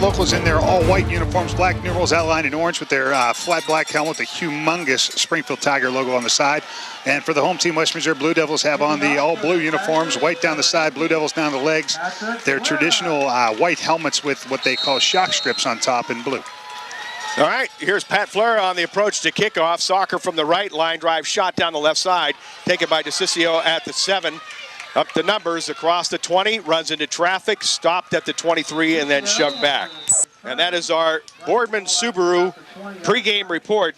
locals in their all-white uniforms, black numerals outlined in orange with their flat black helmet, the humongous Springfield Tiger logo on the side. And for the home team, West Reserve Blue Devils have on the all-blue uniforms, white down the side, Blue Devils down the legs. Their traditional white helmets with what they call shock strips on top in blue. All right, here's Pat Fleur on the approach to kickoff. Soccer from the right, line drive shot down the left side, taken by DeCiccio at the 7. Up the numbers, across the 20, runs into traffic, stopped at the 23, and then shoved back. And that is our Boardman Subaru pregame report.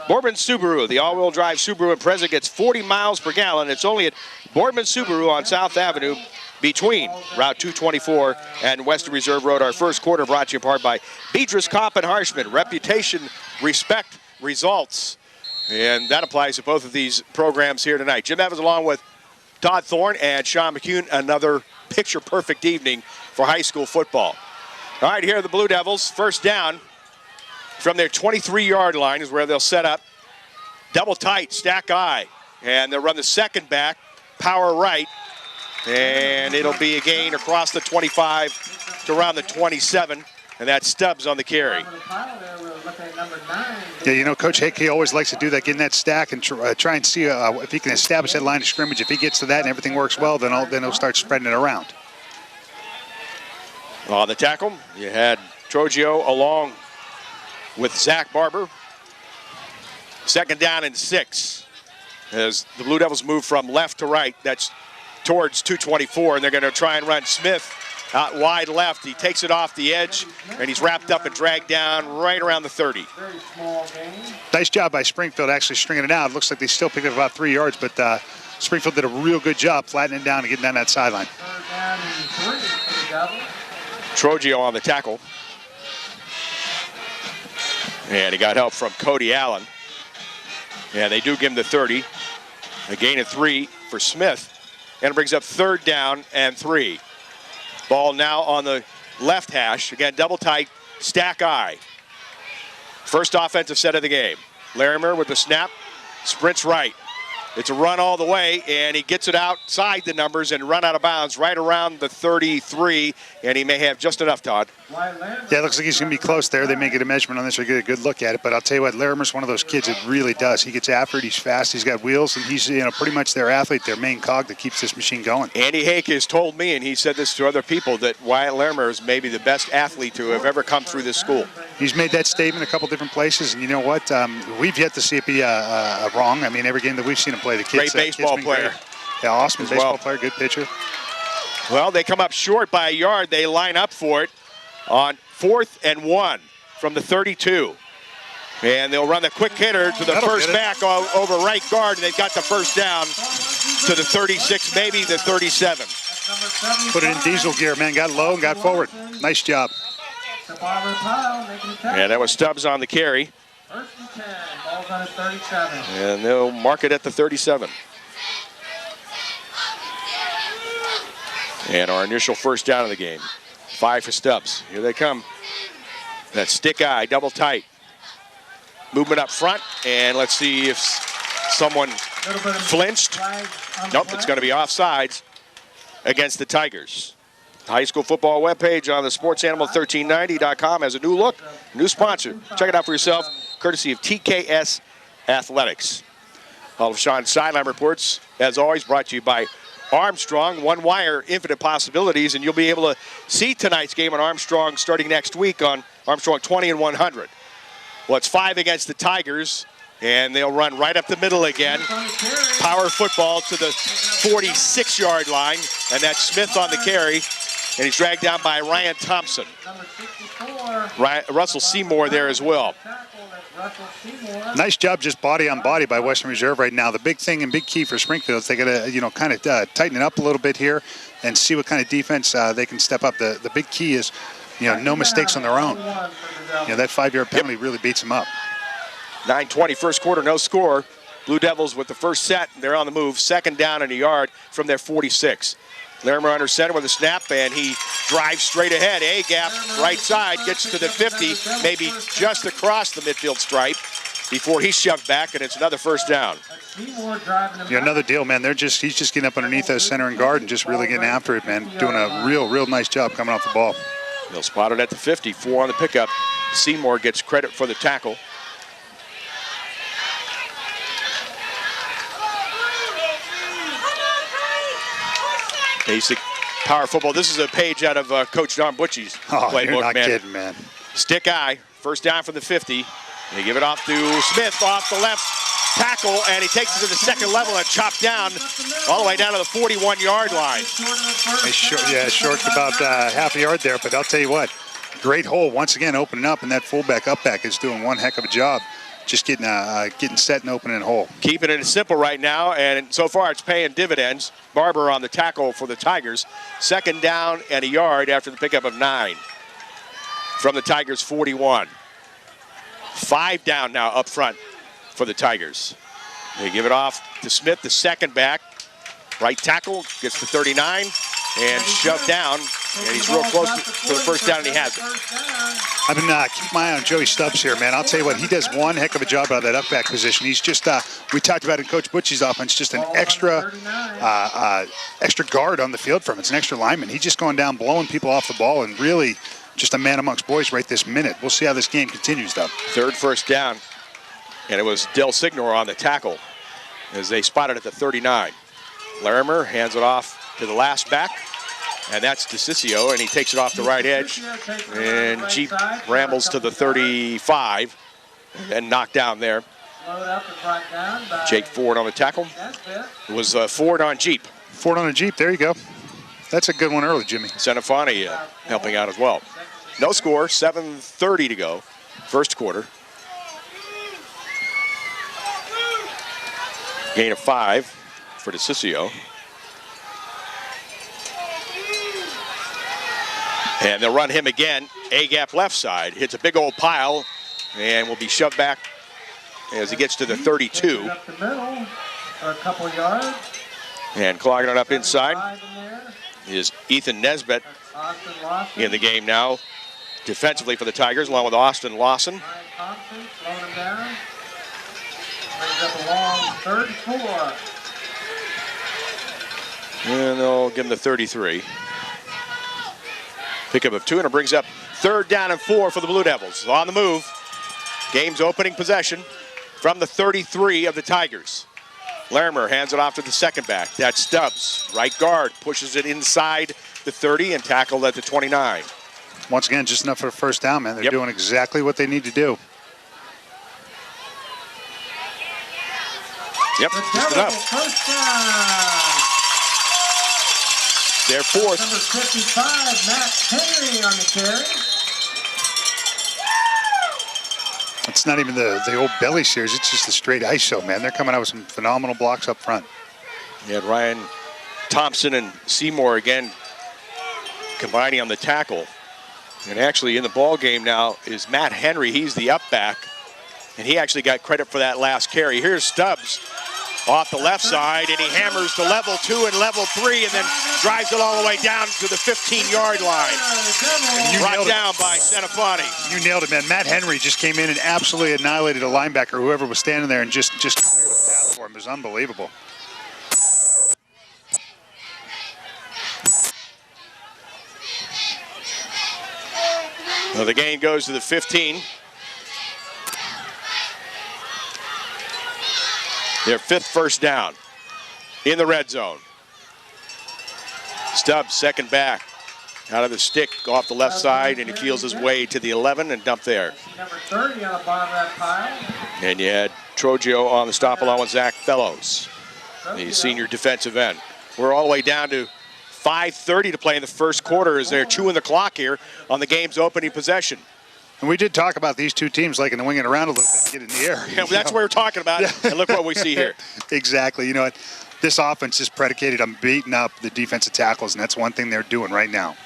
Boardman Subaru, the all-wheel drive Subaru Impreza, gets 40 miles per gallon. It's only at Boardman Subaru on South Avenue between Route 224 and Western Reserve Road. Our first quarter brought to you in part by Beatrice Kopp and Harshman. Reputation, respect, results. And that applies to both of these programs here tonight. Jim Evans along with Todd Thorne and Sean McCune. Another picture-perfect evening for high school football. All right, here are the Blue Devils. First down from their 23-yard line is where they'll set up. Double tight, stack I. And they'll run the second back, power right. And it'll be a gain across the 25 to around the 27. And that's Stubbs on the carry. Yeah, you know, Coach Hickey always likes to do that, get in that stack and try and see if he can establish that line of scrimmage. If he gets to that and everything works well, then he'll start spreading it around. On the tackle, you had Trogio along with Zach Barber. Second down and 6 as the Blue Devils move from left to right. That's towards 224, and they're going to try and run Smith out wide left. He takes it off the edge, and he's wrapped up and dragged down right around the 30. Nice job by Springfield actually stringing it out. It looks like they still picked up about 3 yards, but Springfield did a real good job flattening it down and getting down that sideline. Trogio on the tackle. And he got help from Cody Allen. And they do give him the 30. A gain of 3 for Smith. And it brings up third down and 3. Ball now on the left hash. Again, double tight, stack I. First offensive set of the game. Larimer with the snap, sprints right. It's a run all the way, and he gets it outside the numbers and run out of bounds right around the 33, and he may have just enough, Todd. Yeah, it looks like he's going to be close there. They may get a measurement on this or get a good look at it, but I'll tell you what, Larimer's one of those kids that really does. He gets after it, he's fast, he's got wheels, and he's pretty much their athlete, their main cog that keeps this machine going. Andy Hake has told me, and he said this to other people, that Wyatt Larimer is maybe the best athlete to have ever come through this school. He's made that statement a couple different places, and you know what? We've yet to see it be wrong. I mean, every game that we've seen him play, the kids. Great baseball player. Great. Yeah, awesome baseball player, good pitcher. Well, they come up short by a yard. They line up for it on 4th and 1 from the 32. And they'll run the quick hitter to the first back over right guard, and they've got the first down to the 36, maybe the 37. Put it in diesel gear, man. Got low and got forward. Nice job. And that was Stubbs on the carry. First and 10, ball's on at 37. And they'll mark it at the 37. And our initial first down of the game. 5 for Stubbs. Here they come. That stick eye, double tight. Movement up front, and let's see if someone flinched. Nope, it's going to be offsides against the Tigers. High school football webpage on the sportsanimal1390.com has a new look, new sponsor. Check it out for yourself, courtesy of TKS Athletics. All of Sean's sideline reports, as always, brought to you by Armstrong, one wire, infinite possibilities, and you'll be able to see tonight's game on Armstrong starting next week on Armstrong 20 and 100. Well, it's 5 against the Tigers, and they'll run right up the middle again. Power football to the 46-yard line, and that's Smith on the carry, and he's dragged down by Ryan Thompson. Russell Seymour there as well. Nice job just body on body by Western Reserve right now. The big thing and big key for Springfield is they got to, kind of tighten it up a little bit here and see what kind of defense they can step up. The big key is, no mistakes on their own. That 5-yard penalty really beats them up. 9:20 first quarter, no score. Blue Devils with the first set. They're on the move. Second down and a yard from their 46. Larimer under center with a snap, and he drives straight ahead. A-gap, right side, gets to the 50, maybe just across the midfield stripe before he's shoved back, and it's another first down. Another deal, man. He's just getting up underneath us, center and guard, and just really getting after it, man. Doing a real nice job coming off the ball. They'll spot it at the 50, 4 on the pickup. Seymour gets credit for the tackle. Basic power football. This is a page out of Coach Don Butchie's playbook. You're not man. kidding, man. Stick eye, first down from the 50. They give it off to Smith off the left tackle, and he takes it to the second level and chopped down all the way down to the 41-yard line. Short about half a yard there, but I'll tell you what, great hole once again opening up, and that fullback upback is doing one heck of a job just getting set and opening hole. Keeping it simple right now, and so far it's paying dividends. Barber on the tackle for the Tigers. Second down and a yard after the pickup of 9 from the Tigers' 41. 5 down now up front for the Tigers. They give it off to Smith, the second back. Right tackle gets to 39 and shoved down, and he's real close to the first down, and he has it. I've been keeping my eye on Joey Stubbs here, man. I'll tell you what, he does one heck of a job out of that upback position. He's just, we talked about in Coach Butchie's offense, just an extra guard on the field for him. It's an extra lineman. He's just going down, blowing people off the ball, and really just a man amongst boys right this minute. We'll see how this game continues, though. Third first down, and it was Del Signor on the tackle as they spotted at the 39. Larimer hands it off to the last back, and that's DeCiccio, and he takes it off the right edge, and Jeep rambles to the 35 and knocked down there. Jake Ford on the tackle. It was Ford on Jeep. Ford on a Jeep, there you go. That's a good one early, Jimmy. Senefani helping out as well. No score, 7:30 to go, first quarter. Gain of 5 for DeCiccio. And they'll run him again. A-gap left side. Hits a big old pile and will be shoved back as he gets to the 32. Up the middle for a couple yards. And clogging it up inside is Ethan Nesbitt in the game now. Defensively for the Tigers, along with Austin Lawson. Thompson slowing him down. Brings up a long 34. And they'll give him the 33. Pickup of 2, and it brings up third down and 4 for the Blue Devils. On the move. Game's opening possession from the 33 of the Tigers. Larimer hands it off to the second back. That's Stubbs. Right guard pushes it inside the 30 and tackled at the 29. Once again, just enough for a first down, man. They're doing exactly what they need to do. Yep, just enough. First down. Their fourth. Number 55, Matt Henry on the carry. It's not even the old belly series. It's just the straight ISO, man. They're coming out with some phenomenal blocks up front. You had Ryan Thompson and Seymour again combining on the tackle. And actually in the ball game now is Matt Henry. He's the up back. And he actually got credit for that last carry. Here's Stubbs off the left side, and he hammers to level 2 and level 3 and then drives it all the way down to the 15-yard line. Brought down by Senefani. You nailed it, man. Matt Henry just came in and absolutely annihilated a linebacker, whoever was standing there, and just cleared the path for him. It was unbelievable. Well, the gain goes to the 15. Their 5th first down in the red zone. Stubbs, second back, out of the stick off the left side, and he feels his way to the 11 and dumped there. Number 30 on the bottom of that pile. And you had Trogio on the stop along with Zach Fellows, the senior defensive end. We're all the way down to 5:30 to play in the first quarter as they're chewing the clock here on the game's opening possession. And we did talk about these two teams liking to wing it around a little bit, get in the air. Yeah, that's what we're talking about, and look what we see here. Exactly. You know what? This offense is predicated on beating up the defensive tackles, and that's one thing they're doing right now.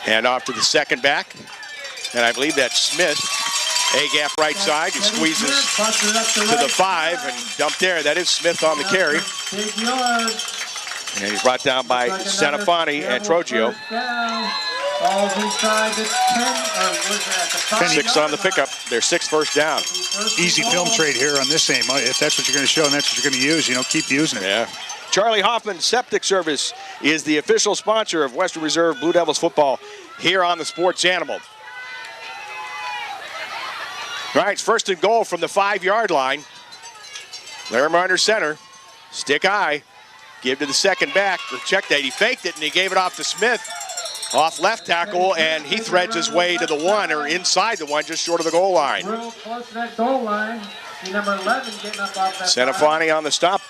Hand off to the second back, and I believe that's Smith. A-gap right side. He squeezes to the 5 and dumped there. That is Smith on the carry. And he's brought down by Senefani and Trogio. Balls inside the 10, or was that the 5? 6 on the pickup. Their 6th first down. Easy film trade here on this game. If that's what you're going to show and that's what you're going to use, you know, keep using it. Yeah. Charlie Hoffman Septic Service is the official sponsor of Western Reserve Blue Devils football here on the Sports Animal. All right, it's 1st and goal from the 5-yard line. Larimer under center. Stick high. Give to the second back. Or check that. He faked it and he gave it off to Smith. Off left tackle, and he threads his way to the 1, or inside the 1, just short of the goal line. Real close to that goal line. See number 11 getting up off that Senefani on the stop,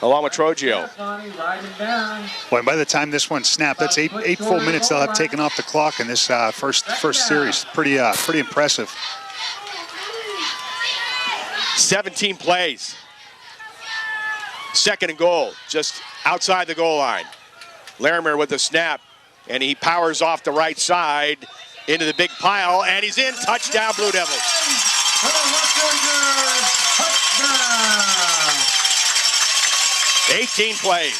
along with Trogio. Senefani riding down. Boy, by the time this one snapped, that's eight full minutes they'll have taken off the clock in this first series. Pretty impressive. 17 plays. 2nd and goal, just outside the goal line. Larimer with the snap, and he powers off the right side into the big pile, and he's in. Touchdown, Blue Devils. Touchdown. 18 plays.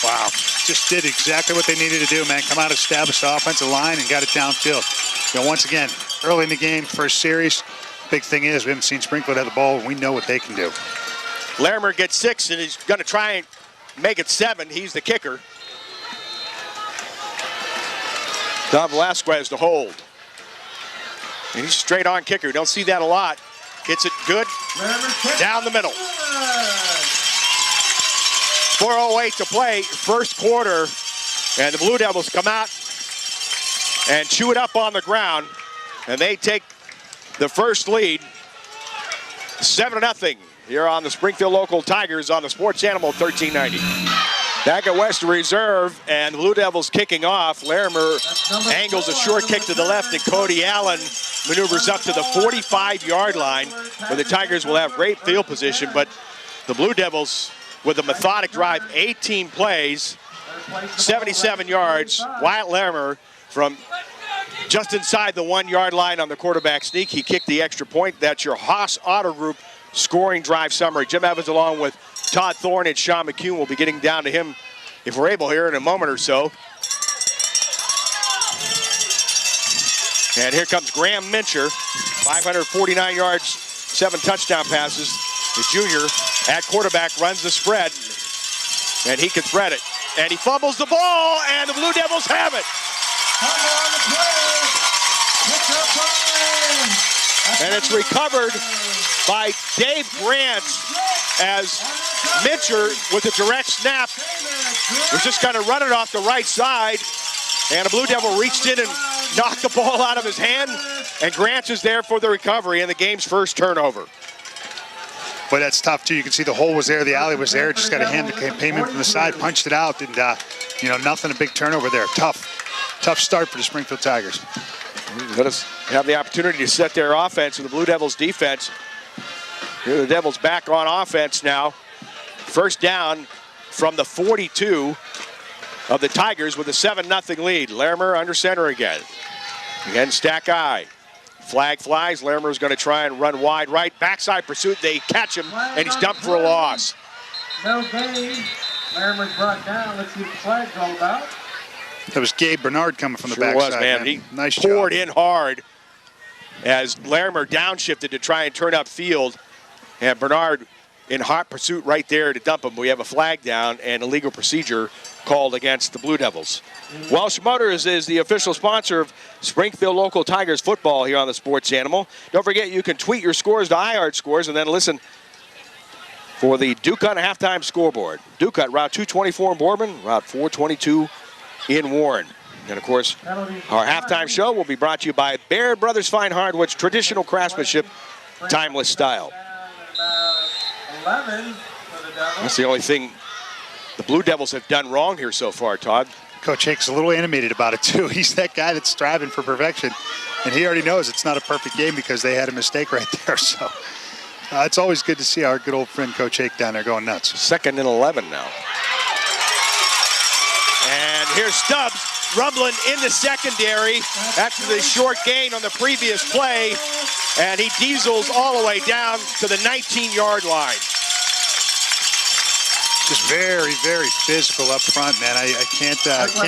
Wow, just did exactly what they needed to do, man. Come out, establish the offensive line, and got it downfield. Once again, early in the game, first series, big thing is we haven't seen Springfield have the ball, and we know what they can do. Larimer gets 6, and he's going to try and make it 7. He's the kicker. Don Velasquez to hold. And he's a straight-on kicker. You don't see that a lot. Gets it good. Down the middle. 4:08 to play, first quarter. And the Blue Devils come out and chew it up on the ground. And they take the first lead, 7-0 here on the Springfield Local Tigers on the Sports Animal 1390. Back at Western Reserve, and the Blue Devils kicking off. Larimer angles a short kick to the left, and Cody Allen maneuvers up to the 45-yard line, where the Tigers will have great field position. But the Blue Devils, with a methodic drive, 18 plays, 77 yards. Wyatt Larimer from just inside the 1-yard line on the quarterback sneak. He kicked the extra point. That's your Haas Auto Group scoring drive summary. Jim Evans, along with Todd Thorne and Sean McCune, will be getting down to him if we're able here in a moment or so. And here comes Graham Mincher, 549 yards, 7 touchdown passes. The junior at quarterback runs the spread, and he can thread it. And he fumbles the ball, and the Blue Devils have it. And it's recovered by Dave Grant as Mincher, with a direct snap, was just kind of running off the right side, and a Blue Devil reached in and knocked the ball out of his hand, and Grant is there for the recovery and the game's first turnover. But that's tough too. You can see the hole was there, the alley was there. Just got a hand payment from the side, punched it out, and nothing, a big turnover there. Tough start for the Springfield Tigers. Let us have the opportunity to set their offense with the Blue Devils defense. Here the Devils back on offense now. First down from the 42 of the Tigers with a 7-0 lead. Larimer under center again. Again, stack eye. Flag flies. Larimer's going to try and run wide right. Backside pursuit. They catch him, and he's dumped for a loss. No gain. Larimer's brought down. Let's see what the flag's all about. That was Gabe Bernard coming from the Sure backside. was, man. He nice poured job. in hard as Larimer downshifted to try and turn up field. And Bernard in hot pursuit right there to dump him. We have a flag down and a legal procedure called against the Blue Devils. Welsh Motors is the official sponsor of Springfield Local Tigers football here on the Sports Animal. Don't forget, you can tweet your scores to iHeart Scores and then listen for the Ducut halftime scoreboard. Ducut, Route 224 in Boardman, Route 422 in Warren. And, of course, our halftime show will be brought to you by Baird Brothers Fine Hardwoods, traditional craftsmanship, timeless style. That's the only thing the Blue Devils have done wrong here so far, Todd. Coach Hake's a little animated about it, too. He's that guy that's striving for perfection. And he already knows it's not a perfect game because they had a mistake right there. So it's always good to see our good old friend Coach Hake down there going nuts. 2nd and 11 now. And here's Stubbs rumbling in the secondary after the short gain on the previous play. And he diesels all the way down to the 19-yard line. Just very, very physical up front, man. I can't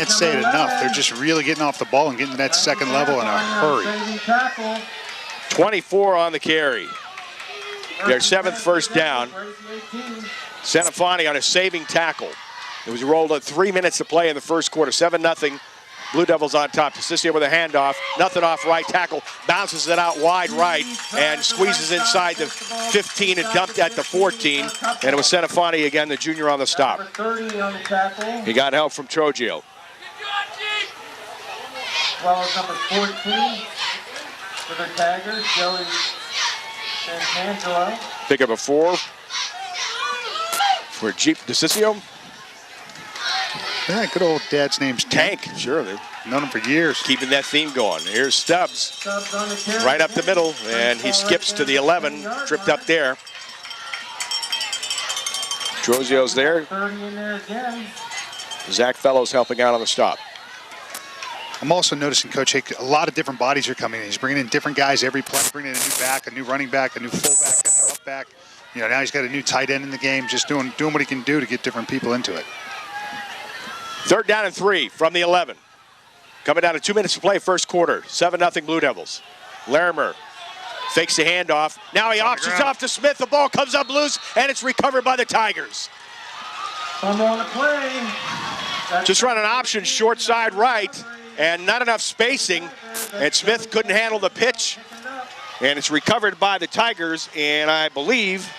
say it enough. They're just really getting off the ball and getting to that second level in a hurry. 24 on the carry. Their 7th first down. Senefani on a saving tackle. It was rolled at 3 minutes to play in the first quarter. 7-0 Blue Devils on top. DeCiccio with a handoff. Nothing off right tackle. Bounces it out wide right and squeezes inside the 15 and dumped at the 14. And it was Senafani again, the junior on the stop. He got help from Trogio. Well, number 14 for the Tigers, Joey Santangelo. Pick up a 4 for Jeep DeCiccio. Yeah, good old dad's name's Tank. Sure, they've known him for years. Keeping that theme going. Here's Stubbs, right up the middle, and he skips to the 11, tripped up there. Trogio's there. 30 in there again. Zach Fellows helping out on the stop. I'm also noticing Coach Hake, a lot of different bodies are coming in. He's bringing in different guys every play, bringing in a new back, a new running back, a new fullback, a new up back. You know, now he's got a new tight end in the game, just doing what he can do to get different people into it. 3rd down and 3 from the 11. Coming down to 2 minutes to play, first quarter. 7-0 Blue Devils. Larimer fakes the handoff. Now he auctions off to Smith. The ball comes up loose, and it's recovered by the Tigers. Fumble on the play. Just run an option short side right, and not enough spacing, and Smith couldn't handle the pitch, and it's recovered by the Tigers, and I believe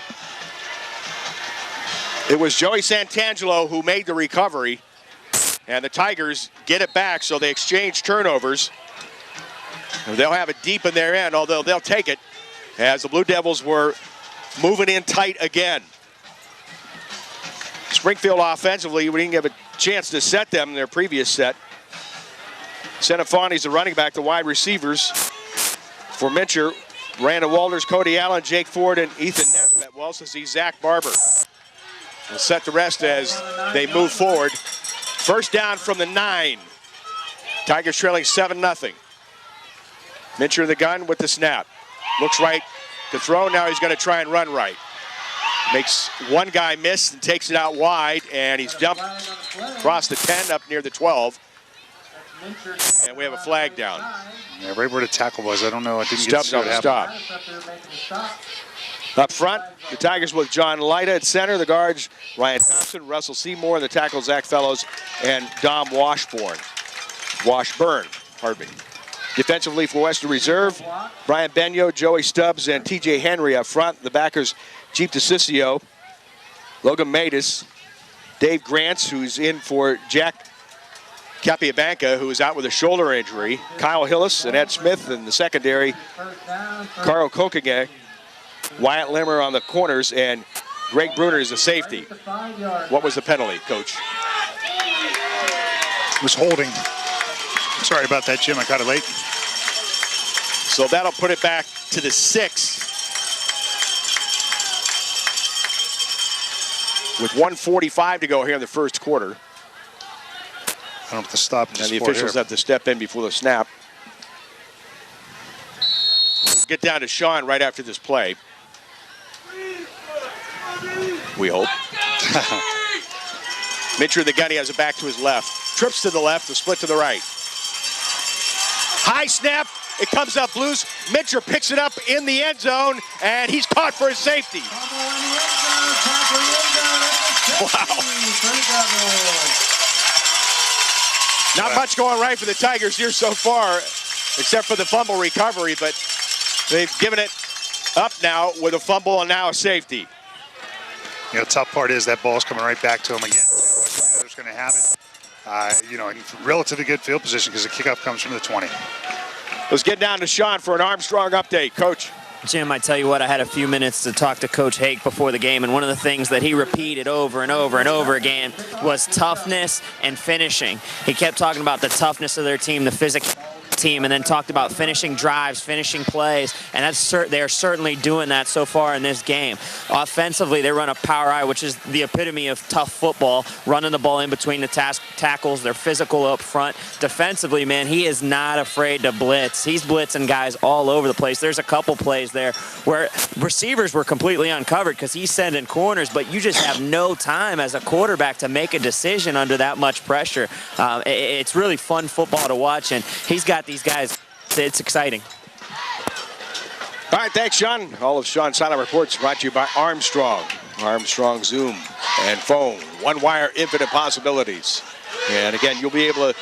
it was Joey Santangelo who made the recovery, and the Tigers get it back, so they exchange turnovers. They'll have it deep in their end, although they'll take it, as the Blue Devils were moving in tight again. Springfield offensively, we didn't have a chance to set them in their previous set. Senafani's the running back, the wide receivers for Mincher. Brandon Walters, Cody Allen, Jake Ford, and Ethan Nesbitt. We'll also see Zach Barber. We'll set the rest as they move forward. First down from the 9. Tigers trailing 7-0. Mincher in the gun with the snap. Looks right to throw. Now he's going to try and run right. Makes one guy miss and takes it out wide, and he's dumped across the 10 up near the 12. And we have a flag down. Yeah, right where the tackle was. I don't know. I didn't Stubbs on the stop. Up front, the Tigers with John Lyda at center. The guards, Ryan Thompson, Russell Seymour, and the tackle, Zach Fellows, and Dom Washburn, pardon me. Defensively for Western Reserve, Brian Benyo, Joey Stubbs, and TJ Henry up front. The backers, Jeep DeCiccio, Logan Matus, Dave Grants, who's in for Jack Capiabanca, who is out with a shoulder injury, Kyle Hillis and Ed Smith in the secondary, Carl Kokage, Wyatt Limmer on the corners, and Greg Bruner is the safety. What was the penalty, Coach? It was holding. Sorry about that, Jim. I got it late. So that'll put it back to the 6. With 1:45 to go here in the first quarter. I don't have to stop. And the officials have to step in before the snap. We'll get down to Sean right after this play. We hope. Mincher, the gun, he has it back to his left. Trips to the left, the split to the right. High snap, it comes up loose. Mincher picks it up in the end zone, and he's caught for his safety. Wow. Not much going right for the Tigers here so far, except for the fumble recovery, but they've given it up now with a fumble and now a safety. You know, the tough part is that ball's coming right back to him again. Who's going to have it? You know, in relatively good field position because the kickoff comes from the 20. Let's get down to Sean for an Armstrong update. Coach. Jim, I tell you what, I had a few minutes to talk to Coach Hake before the game, and one of the things that he repeated over and over and over again was toughness and finishing. He kept talking about the toughness of their team, the physical team, and then talked about finishing drives, finishing plays, and they are certainly doing that so far in this game. Offensively, they run a power eye, which is the epitome of tough football, running the ball in between the tackles. They're physical up front. Defensively, man, he is not afraid to blitz. He's blitzing guys all over the place. There's a couple plays there where receivers were completely uncovered because he's sending corners, but you just have no time as a quarterback to make a decision under that much pressure. It's really fun football to watch, and he's got these guys. It's exciting. All right, thanks, Sean. All of Sean's Silent Reports brought to you by Armstrong. Armstrong Zoom and phone. One wire, infinite possibilities. And again, you'll be able to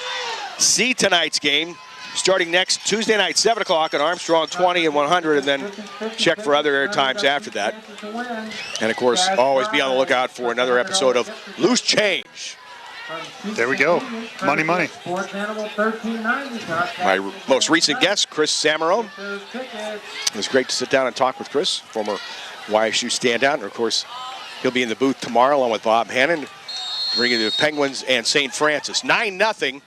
see tonight's game starting next Tuesday night, 7 o'clock on Armstrong 20 and 100, and then check for other air times after that. And, of course, always be on the lookout for another episode of Loose Change. There we go. Money, money. My most recent guest, Chris Samaro. It was great to sit down and talk with Chris, former YSU standout. And, of course, he'll be in the booth tomorrow along with Bob Hannon, bringing the Penguins and St. Francis. 9-0.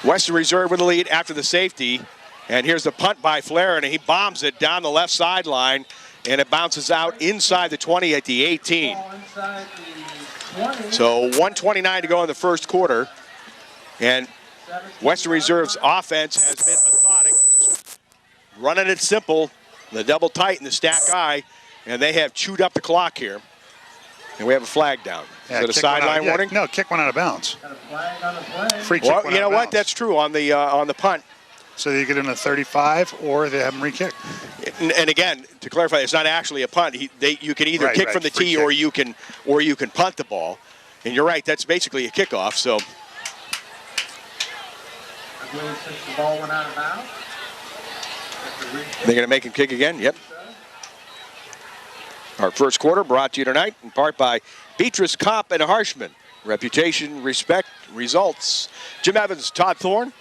Western Reserve with the lead after the safety. And here's the punt by Flair, and he bombs it down the left sideline, and it bounces out inside the 20 at the 18. So 1:29 to go in the first quarter. And Western Reserve's offense has been methodic, just running it simple, the double tight and the stack eye, and they have chewed up the clock here. And we have a flag down. Yeah, Is it a sideline warning? No, kick one out of bounds. Free kick Well, one you know out of what? bounds. That's true on the punt. So you get in a 35, or they have them re-kick. And again, to clarify, it's not actually a punt. You can either kick from the tee, or you can punt the ball. And you're right, that's basically a kickoff. So I believe since the ball went out of bounds. they're going to make him kick again. Yep. Our first quarter brought to you tonight in part by Beatrice, Kopp, and Harshman. Reputation, respect, results. Jim Evans, Todd Thorne,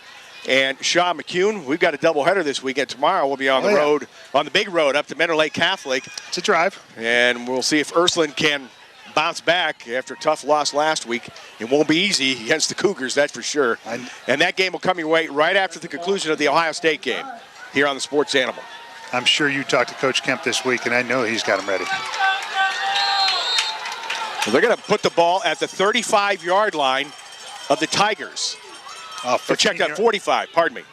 and Sean McCune. We've got a doubleheader this weekend. Tomorrow we'll be on the road, on the big road up to Mentor Lake Catholic. It's a drive. And we'll see if Ursuline can bounce back after a tough loss last week. It won't be easy against the Cougars, that's for sure. And that game will come your way right after the conclusion of the Ohio State game here on the Sports Animal. I'm sure you talked to Coach Kemp this week, and I know he's got them ready. So they're going to put the ball at the 35-yard line of the Tigers. Or check that, 45, pardon me.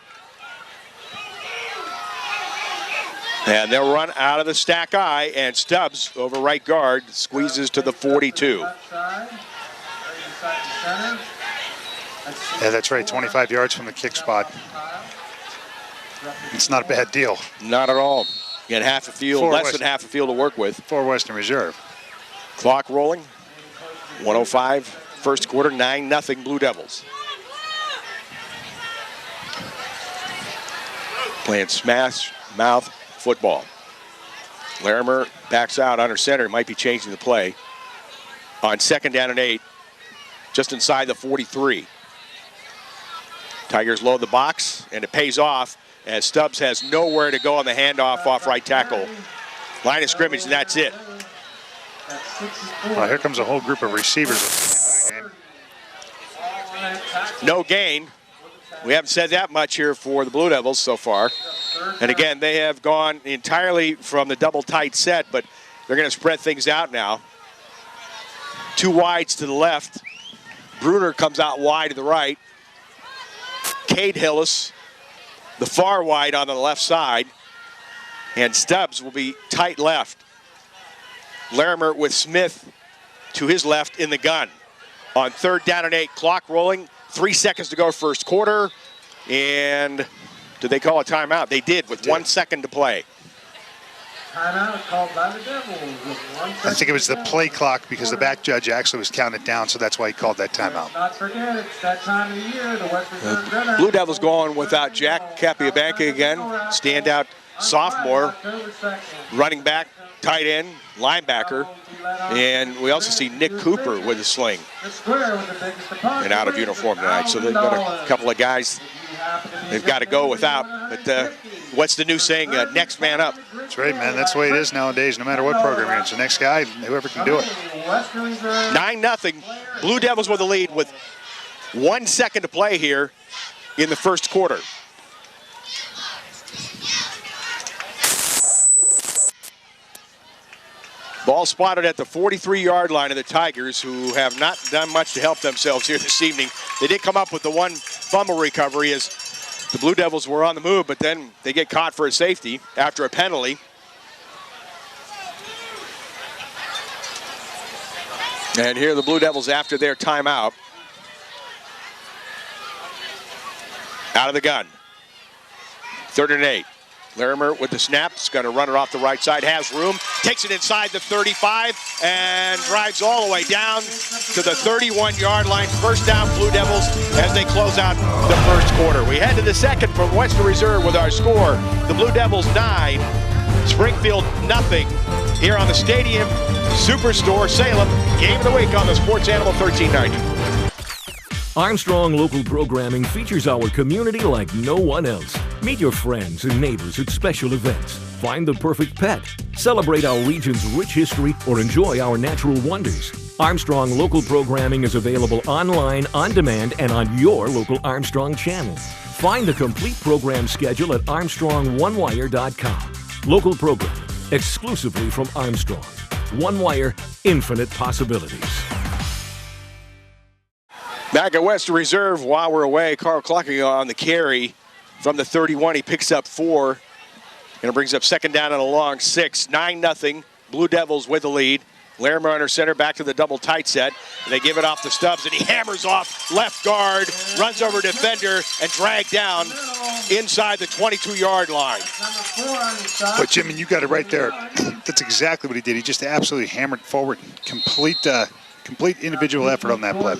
And they'll run out of the stack eye, and Stubbs over right guard squeezes to the 42. Yeah, that's right, 25 yards from the kick spot. It's not a bad deal. Not at all. You got half a field, less than half a field to work with. For Western Reserve. Clock rolling. 1:05, first quarter, 9-0 Blue Devils. Playing smash mouth football. Larimer backs out under center, might be changing the play. On 2nd down and 8, just inside the 43. Tigers load the box, and it pays off as Stubbs has nowhere to go on the handoff off right tackle. Line of scrimmage, and that's it. Well, here comes a whole group of receivers at the end of the game. No gain. We haven't said that much here for the Blue Devils so far. And again, they have gone entirely from the double tight set, but they're going to spread things out now. Two wides to the left. Bruner comes out wide to the right. Cade Hillis, the far wide on the left side. And Stubbs will be tight left. Larimer with Smith to his left in the gun. On 3rd down and 8, clock rolling. 3 seconds to go first quarter. And did they call a timeout? They did with 1 second to play. Timeout called by the Devils with 1 second. I think it was the play clock because the back judge actually was counted down, so that's why he called that timeout. Not forget, it's that time of the year. The West Reserve Gunners. Blue Devils going without Jack Capiabanca again. Standout sophomore. Running back, tight end, linebacker. And we also see Nick Cooper with a sling and out of uniform tonight. So they've got a couple of guys they've got to go without. But what's the new saying? Next man up. That's right, man. That's the way it is nowadays, no matter what program you're in. It's the next guy, whoever can do it. 9-0. Blue Devils with the lead with 1 second to play here in the first quarter. Ball spotted at the 43-yard line of the Tigers, who have not done much to help themselves here this evening. They did come up with the one fumble recovery as the Blue Devils were on the move, but then they get caught for a safety after a penalty. And here are the Blue Devils after their timeout. Out of the gun. 3rd and 8. Larimer with the snap. Is going to run it off the right side. Has room. Takes it inside the 35 and drives all the way down to the 31-yard line. First down, Blue Devils, as they close out the first quarter. We head to the second from Western Reserve with our score. The Blue Devils 9, Springfield nothing. Here on the Stadium Superstore Salem. Game of the week on the Sports Animal 1390. Armstrong Local Programming features our community like no one else. Meet your friends and neighbors at special events. Find the perfect pet. Celebrate our region's rich history or enjoy our natural wonders. Armstrong Local Programming is available online, on demand, and on your local Armstrong channel. Find the complete program schedule at ArmstrongOneWire.com. Local programming, exclusively from Armstrong. One Wire, infinite possibilities. Back at Western Reserve while we're away, Carl Clucking on the carry from the 31. He picks up 4 and it brings up second down and a long 6. 9-0. Blue Devils with the lead. Larimer under center, back to the double tight set. And they give it off to Stubbs, and he hammers off left guard, runs over defender, and dragged down inside the 22-yard line. But, Jimmy, you got it right there. That's exactly what he did. He just absolutely hammered forward. Complete individual effort on that play.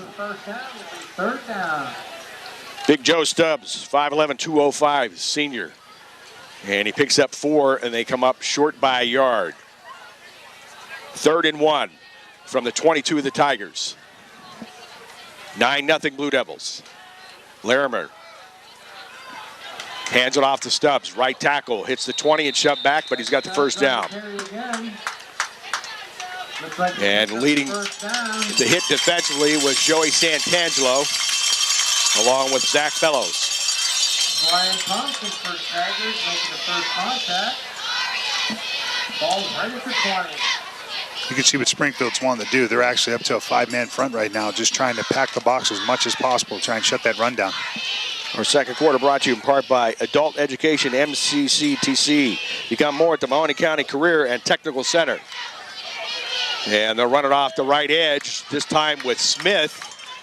Third down. Big Joe Stubbs, 5'11", 205, senior. And he picks up 4, and they come up short by a yard. 3rd and 1 from the 22 of the Tigers. 9-0 Blue Devils. Larimer hands it off to Stubbs. Right tackle hits the 20 and shoved back, but he's got the first down. And leading the hit defensively was Joey Santangelo, along with Zach Fellows. Brian Thompson for Tigers making the first contact. Ball's right at the 20. You can see what Springfield's wanting to do. They're actually up to a 5-man front right now, just trying to pack the box as much as possible, try and shut that run down. Our second quarter brought to you in part by Adult Education MCCTC. Become more at the Mahoney County Career and Technical Center. And they'll run it off the right edge, this time with Smith.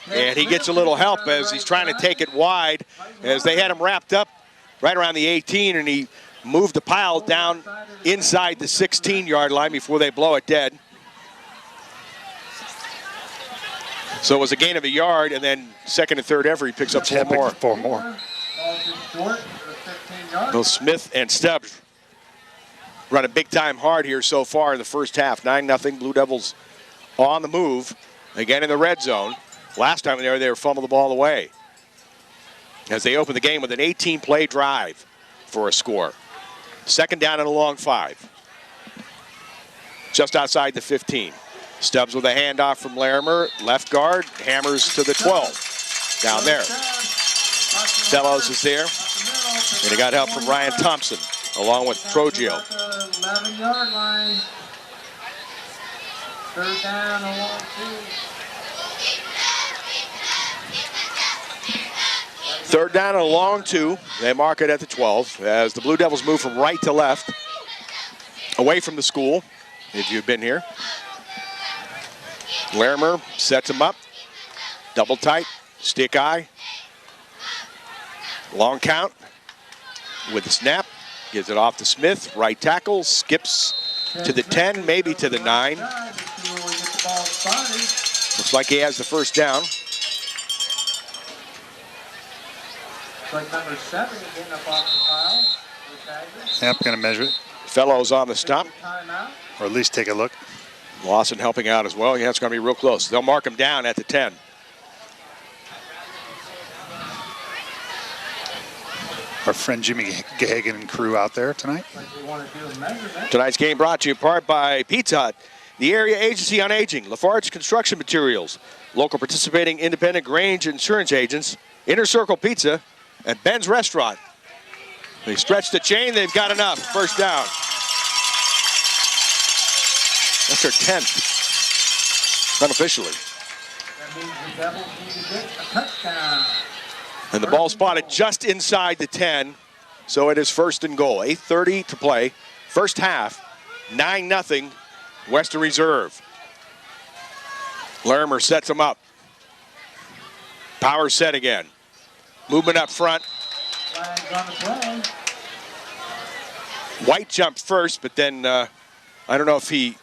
And he gets a little help as he's trying to take it wide, as they had him wrapped up right around the 18, and he moved the pile down inside the 16-yard line before they blow it dead. So it was a gain of a yard, and then second and third effort, he picks up 4 more. 4 more. Well, Smith and Stubbs running big time hard here so far in the first half. 9-0 Blue Devils on the move. Again in the red zone. Last time they were fumbled the ball away. As they open the game with an 18-play drive for a score. Second down and a long 5. Just outside the 15. Stubbs with a handoff from Larimer. Left guard, hammers to the 12. Down there. Fellows is there. And he got help from Ryan Thompson, along with Trogio. 11-yard line. Third down, a long 2. Third down and a long 2. They mark it at the 12 as the Blue Devils move from right to left, away from the school, if you've been here. Larimer sets him up. Double tight, stick eye. Long count with the snap. Gives it off to Smith. Right tackle, skips to the 10, maybe to the 9. Looks like he has the first down. Like number 7 getting up off the pile. Yep, going to measure it. Fellows on the stop. Or at least take a look. Lawson helping out as well. Yeah, it's going to be real close. They'll mark him down at the 10. Our friend Jimmy Gahagan and crew out there tonight. Tonight's game brought to you in part by Pizza Hut, the Area Agency on Aging, Lafarge Construction Materials, local participating independent Grange insurance agents, Inner Circle Pizza, and Ben's Restaurant. They stretch the chain, they've got enough. First down. That's their 10th, unofficially. That means the Devils need to get a touchdown. And the ball spotted just inside the 10, so it is first and goal. 8:30 to play. First half, 9-0 Western Reserve. Larimer sets him up. Power set again. Movement up front. Flags on the play. White jumped first, but then I don't know if he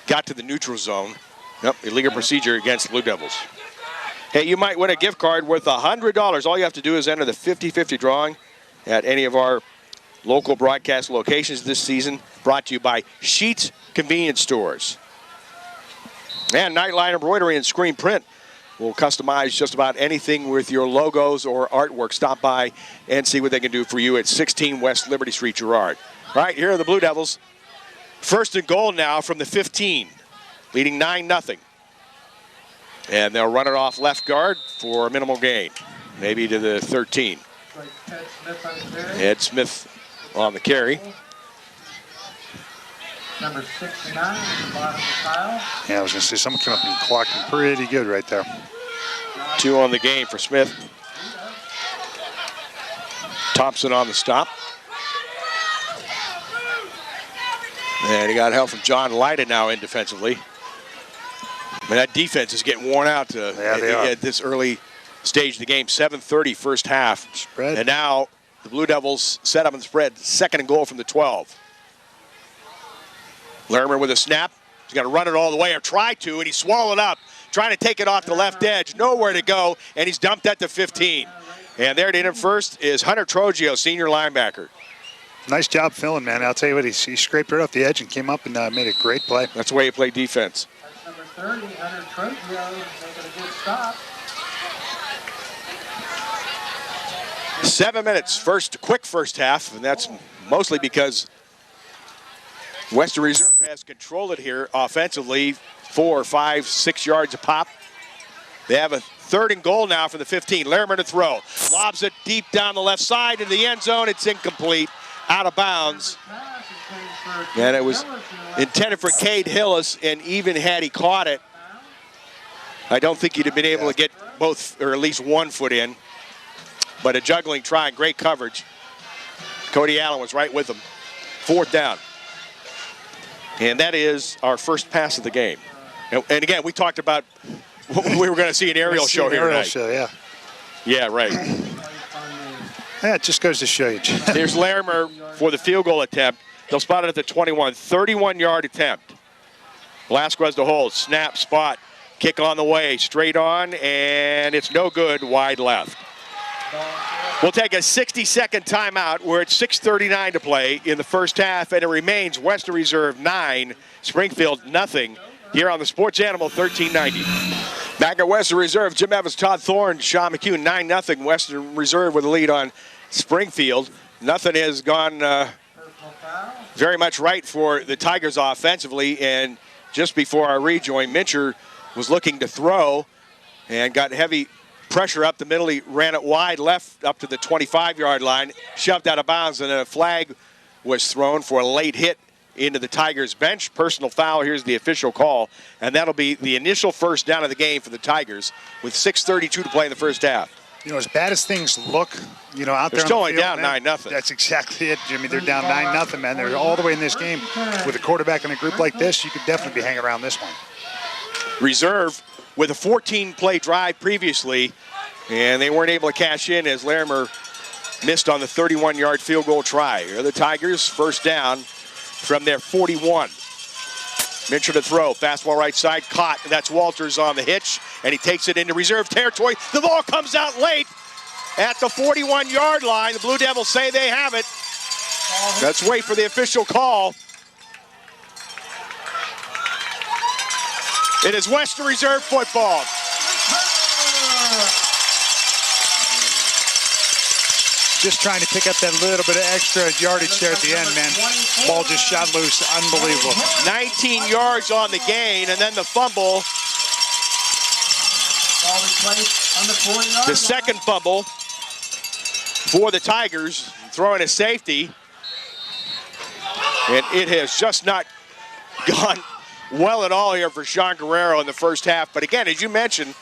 got to the neutral zone. Nope, illegal procedure against the Blue Devils. Hey, you might win a gift card worth $100. All you have to do is enter the 50-50 drawing at any of our local broadcast locations this season. Brought to you by Sheets Convenience Stores. And Nightline Embroidery and Screen Print will customize just about anything with your logos or artwork. Stop by and see what they can do for you at 16 West Liberty Street, Girard. All right, here are the Blue Devils. First and goal now from the 15, leading 9-0. And they'll run it off left guard for a minimal gain, maybe to the 13. Ed Smith on the carry. Number 69 at the bottom of the pile. Yeah, I was going to say, someone came up and clocked him pretty good right there. 2 on the game for Smith. Thompson on the stop. And he got help from John Lyden now in defensively. I mean, that defense is getting worn out at this early stage of the game. 7:30 first half. Spread. And now the Blue Devils set up and spread. Second and goal from the 12. Larimer with a snap. He's got to run it all the way, or try to, and he swallowed up, trying to take it off the left edge. Nowhere to go, and he's dumped at the 15. And there to hit him first is Hunter Trogio, senior linebacker. Nice job filling, man. I'll tell you what, he scraped right off the edge and came up and made a great play. That's the way he played defense. That's number 30, Hunter Trogio, making a good stop. 7 minutes, quick first half, and that's mostly because Western Reserve has controlled it here offensively, 4, 5, 6 yards a pop. They have a third and goal now for the 15. Larimer to throw. Lobs it deep down the left side into the end zone. It's incomplete, out of bounds. And it was intended for Cade Hillis, and even had he caught it, I don't think he'd have been able to get both, or at least one foot in. But a juggling try and great coverage. Cody Allen was right with him. 4th down. And that is our first pass of the game. And again, we talked about we were going to see an aerial show here tonight. Show, yeah. Yeah, right. Yeah, it just goes to show you. There's Larimer for the field goal attempt. They'll spot it at the 21. 31-yard attempt. Velasquez to hold. Snap, spot. Kick on the way. Straight on, and it's no good. Wide left. We'll take a 60-second timeout. We're at 6:39 to play in the first half, and it remains Western Reserve 9, Springfield nothing. Here on the Sports Animal 1390. Back at Western Reserve, Jim Evans, Todd Thorne, Sean McHugh, 9-0. Western Reserve with a lead on Springfield. Nothing has gone very much right for the Tigers offensively, and just before our rejoin, Mincher was looking to throw and got heavy pressure up the middle. He ran it wide left up to the 25-yard line, shoved out of bounds, and then a flag was thrown for a late hit into the Tigers bench. Personal foul. Here's the official call, and that'll be the initial first down of the game for the Tigers with 6:32 to play in the first half. You know, as bad as things look, you know, out there they're still on the only field, down 9-0. That's exactly it, Jimmy. They're down 9-0, man. They're all the way in this game. With a quarterback in a group like this, you could definitely be hanging around this one. Reserve with a 14-play drive previously, and they weren't able to cash in as Larimer missed on the 31-yard field goal try. Here are the Tigers, first down from their 41. Mincher to throw, fastball right side, caught. That's Walters on the hitch, and he takes it into reserve territory. The ball comes out late at the 41-yard line. The Blue Devils say they have it. Let's wait for the official call. It is Western Reserve football. Just trying to pick up that little bit of extra yardage there at the end, man. Ball just shot loose. Unbelievable. 19 yards on the gain, and then the fumble. The second fumble for the Tigers, throwing a safety. And it has just not gone well at all here for Sean Guerrero in the first half. But again, as you mentioned,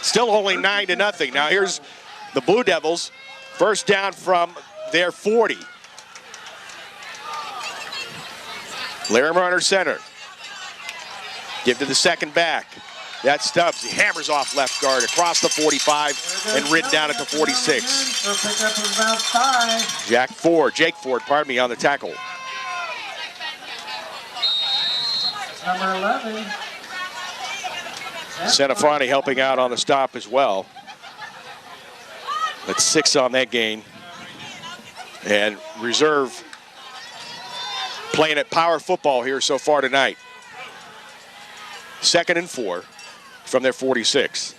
still only 9-0. Now here's the Blue Devils. First down from their 40. Larimer under center. Give to the second back. That's Stubbs. He hammers off left guard across the 45 and ridden down at the 46. Jake Ford, on the tackle. Number 11. Senafani helping out on the stop as well. That's 6 on that gain. And reserve playing at power football here so far tonight. 2nd and 4 from their 46.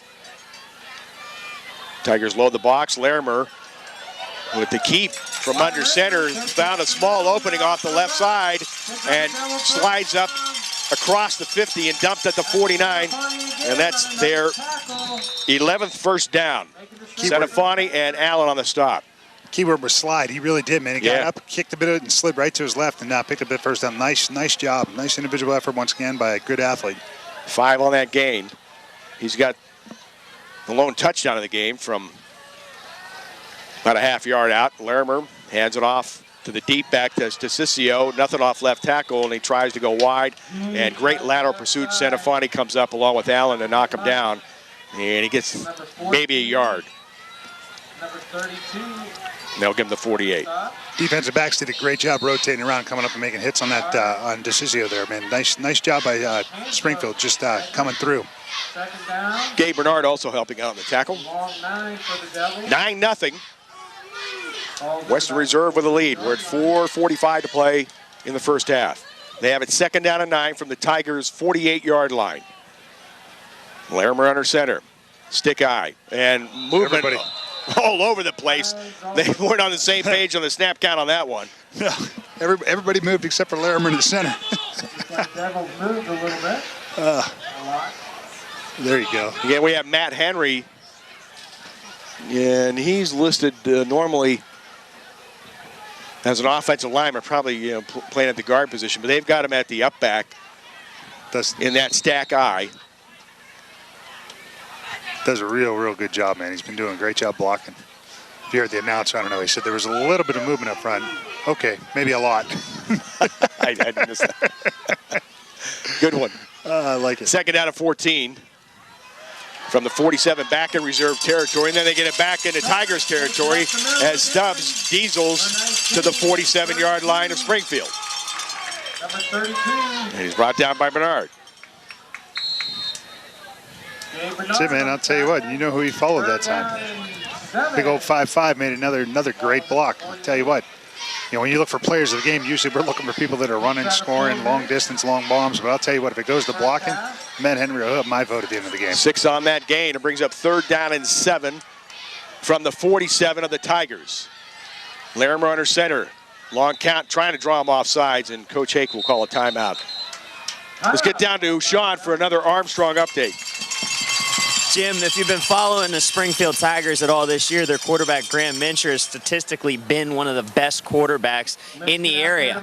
Tigers load the box. Larimer with the keep from under center, found a small opening off the left side and slides up across the 50 and dumped at the 49. And that's their 11th first down. Senafani and Allen on the stop. Keyword was slide. He really did, man. He got up, kicked a bit of it, and slid right to his left, and picked up that first down. Nice job. Nice individual effort once again by a good athlete. 5 on that gain. He's got the lone touchdown of the game from about a half yard out. Larimer hands it off to the deep back to Sissio. Nothing off left tackle, and he tries to go wide. And great lateral pursuit. Senafani comes up along with Allen to knock him down. And he gets maybe a yard. Number 32. They'll give him the 48. Defensive backs did a great job rotating around, coming up and making hits on that on DeCiccio there, man. Nice job by Springfield, just coming through. Second down. Gabe Bernard also helping out on the tackle. Long 9 for the Devils. 9-0. Western Reserve with a lead. We're at 4:45 to play in the first half. They have it 2nd down and 9 from the Tigers' 48-yard line. Larimer under center. Stick eye and movement all over the place. They weren't on the same page on the snap count on that one. No, everybody moved except for Larimer in the center. Devils moved a little bit. A lot. There you go. Again, we have Matt Henry, and he's listed normally as an offensive lineman, probably playing at the guard position, but they've got him at the up back in that stack eye. Does a real good job, man. He's been doing a great job blocking. If you heard the announcer, I don't know, he said there was a little bit of movement up front. Okay, maybe a lot. I missed that. Good one. I like it. 2nd down and 14 from the 47 back in reserve territory, and then they get it back into Tigers territory as Stubbs diesels to the 47-yard line of Springfield. Number 32. And he's brought down by Bernard. That's it, man. I'll tell you what. You know who he followed that time. Big old 5'5" made another great block. I'll tell you what. When you look for players of the game, usually we're looking for people that are running, scoring, long distance, long bombs. But I'll tell you what, if it goes to blocking, Matt Henry will have my vote at the end of the game. 6 on that gain. It brings up 3rd down and 7 from the 47 of the Tigers. Larimer under center. Long count, trying to draw him off sides, and Coach Hake will call a timeout. Let's get down to Sean for another Armstrong update. Jim, if you've been following the Springfield Tigers at all this year, their quarterback, Graham Mincher, has statistically been one of the best quarterbacks in the area.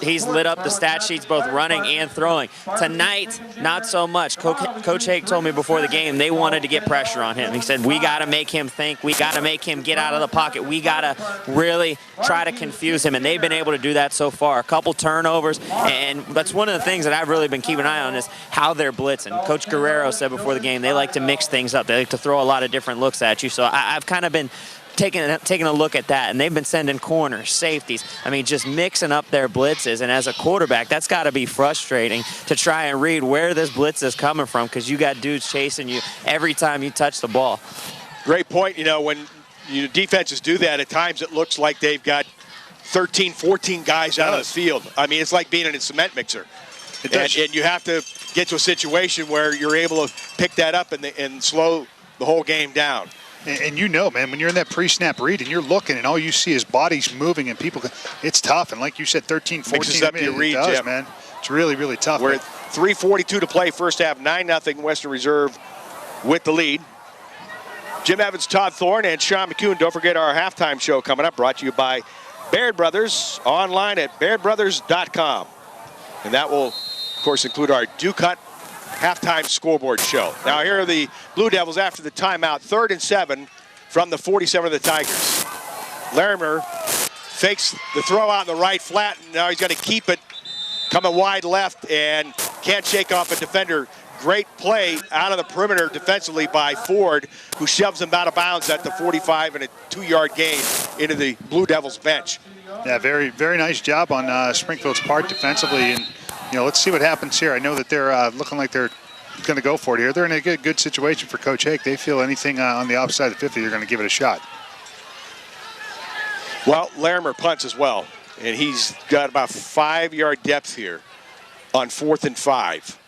He's lit up the stat sheets both running and throwing. Tonight, not so much. Coach Hake told me before the game they wanted to get pressure on him. He said, we got to make him think. We got to make him get out of the pocket. We got to really try to confuse him, and they've been able to do that so far. A couple turnovers, and that's one of the things that I've really been keeping an eye on is how they're blitzing. Coach Guerrero said before the game they like to mix things up. They like to throw a lot of different looks at you. So I've kind of been taking a look at that, and they've been sending corners, safeties. I mean, just mixing up their blitzes. And as a quarterback, that's got to be frustrating to try and read where this blitz is coming from because you got dudes chasing you every time you touch the ball. Great point. When defenses do that, at times it looks like they've got 13, 14 guys out of the field. I mean, it's like being in a cement mixer. And you have to get to a situation where you're able to pick that up and slow the whole game down. And man, when you're in that pre-snap read and you're looking and all you see is bodies moving and people, it's tough. And like you said, 13, 14, mixes up your read, does, man. It's really tough. We're at 3:42 to play, first half, 9-0 Western Reserve with the lead. Jim Evans, Todd Thorne, and Sean McCune. Don't forget our halftime show coming up, brought to you by Baird Brothers, online at bairdbrothers.com. And that will, of course, include our Ducut halftime scoreboard show. Now here are the Blue Devils after the timeout, 3rd and 7 from the 47 of the Tigers. Larimer fakes the throw out in the right flat, and now he's going to keep it coming wide left and can't shake off a defender. Great play out of the perimeter defensively by Ford, who shoves him out of bounds at the 45 and a 2-yard gain into the Blue Devils bench. Yeah, very nice job on Springfield's part defensively, and let's see what happens here. I know that they're looking like they're going to go for it here. They're in a good situation for Coach Hake. They feel anything on the opposite side of the 50, they're going to give it a shot. Well, Larimer punts as well, and he's got about 5-yard depth here on 4th and 5.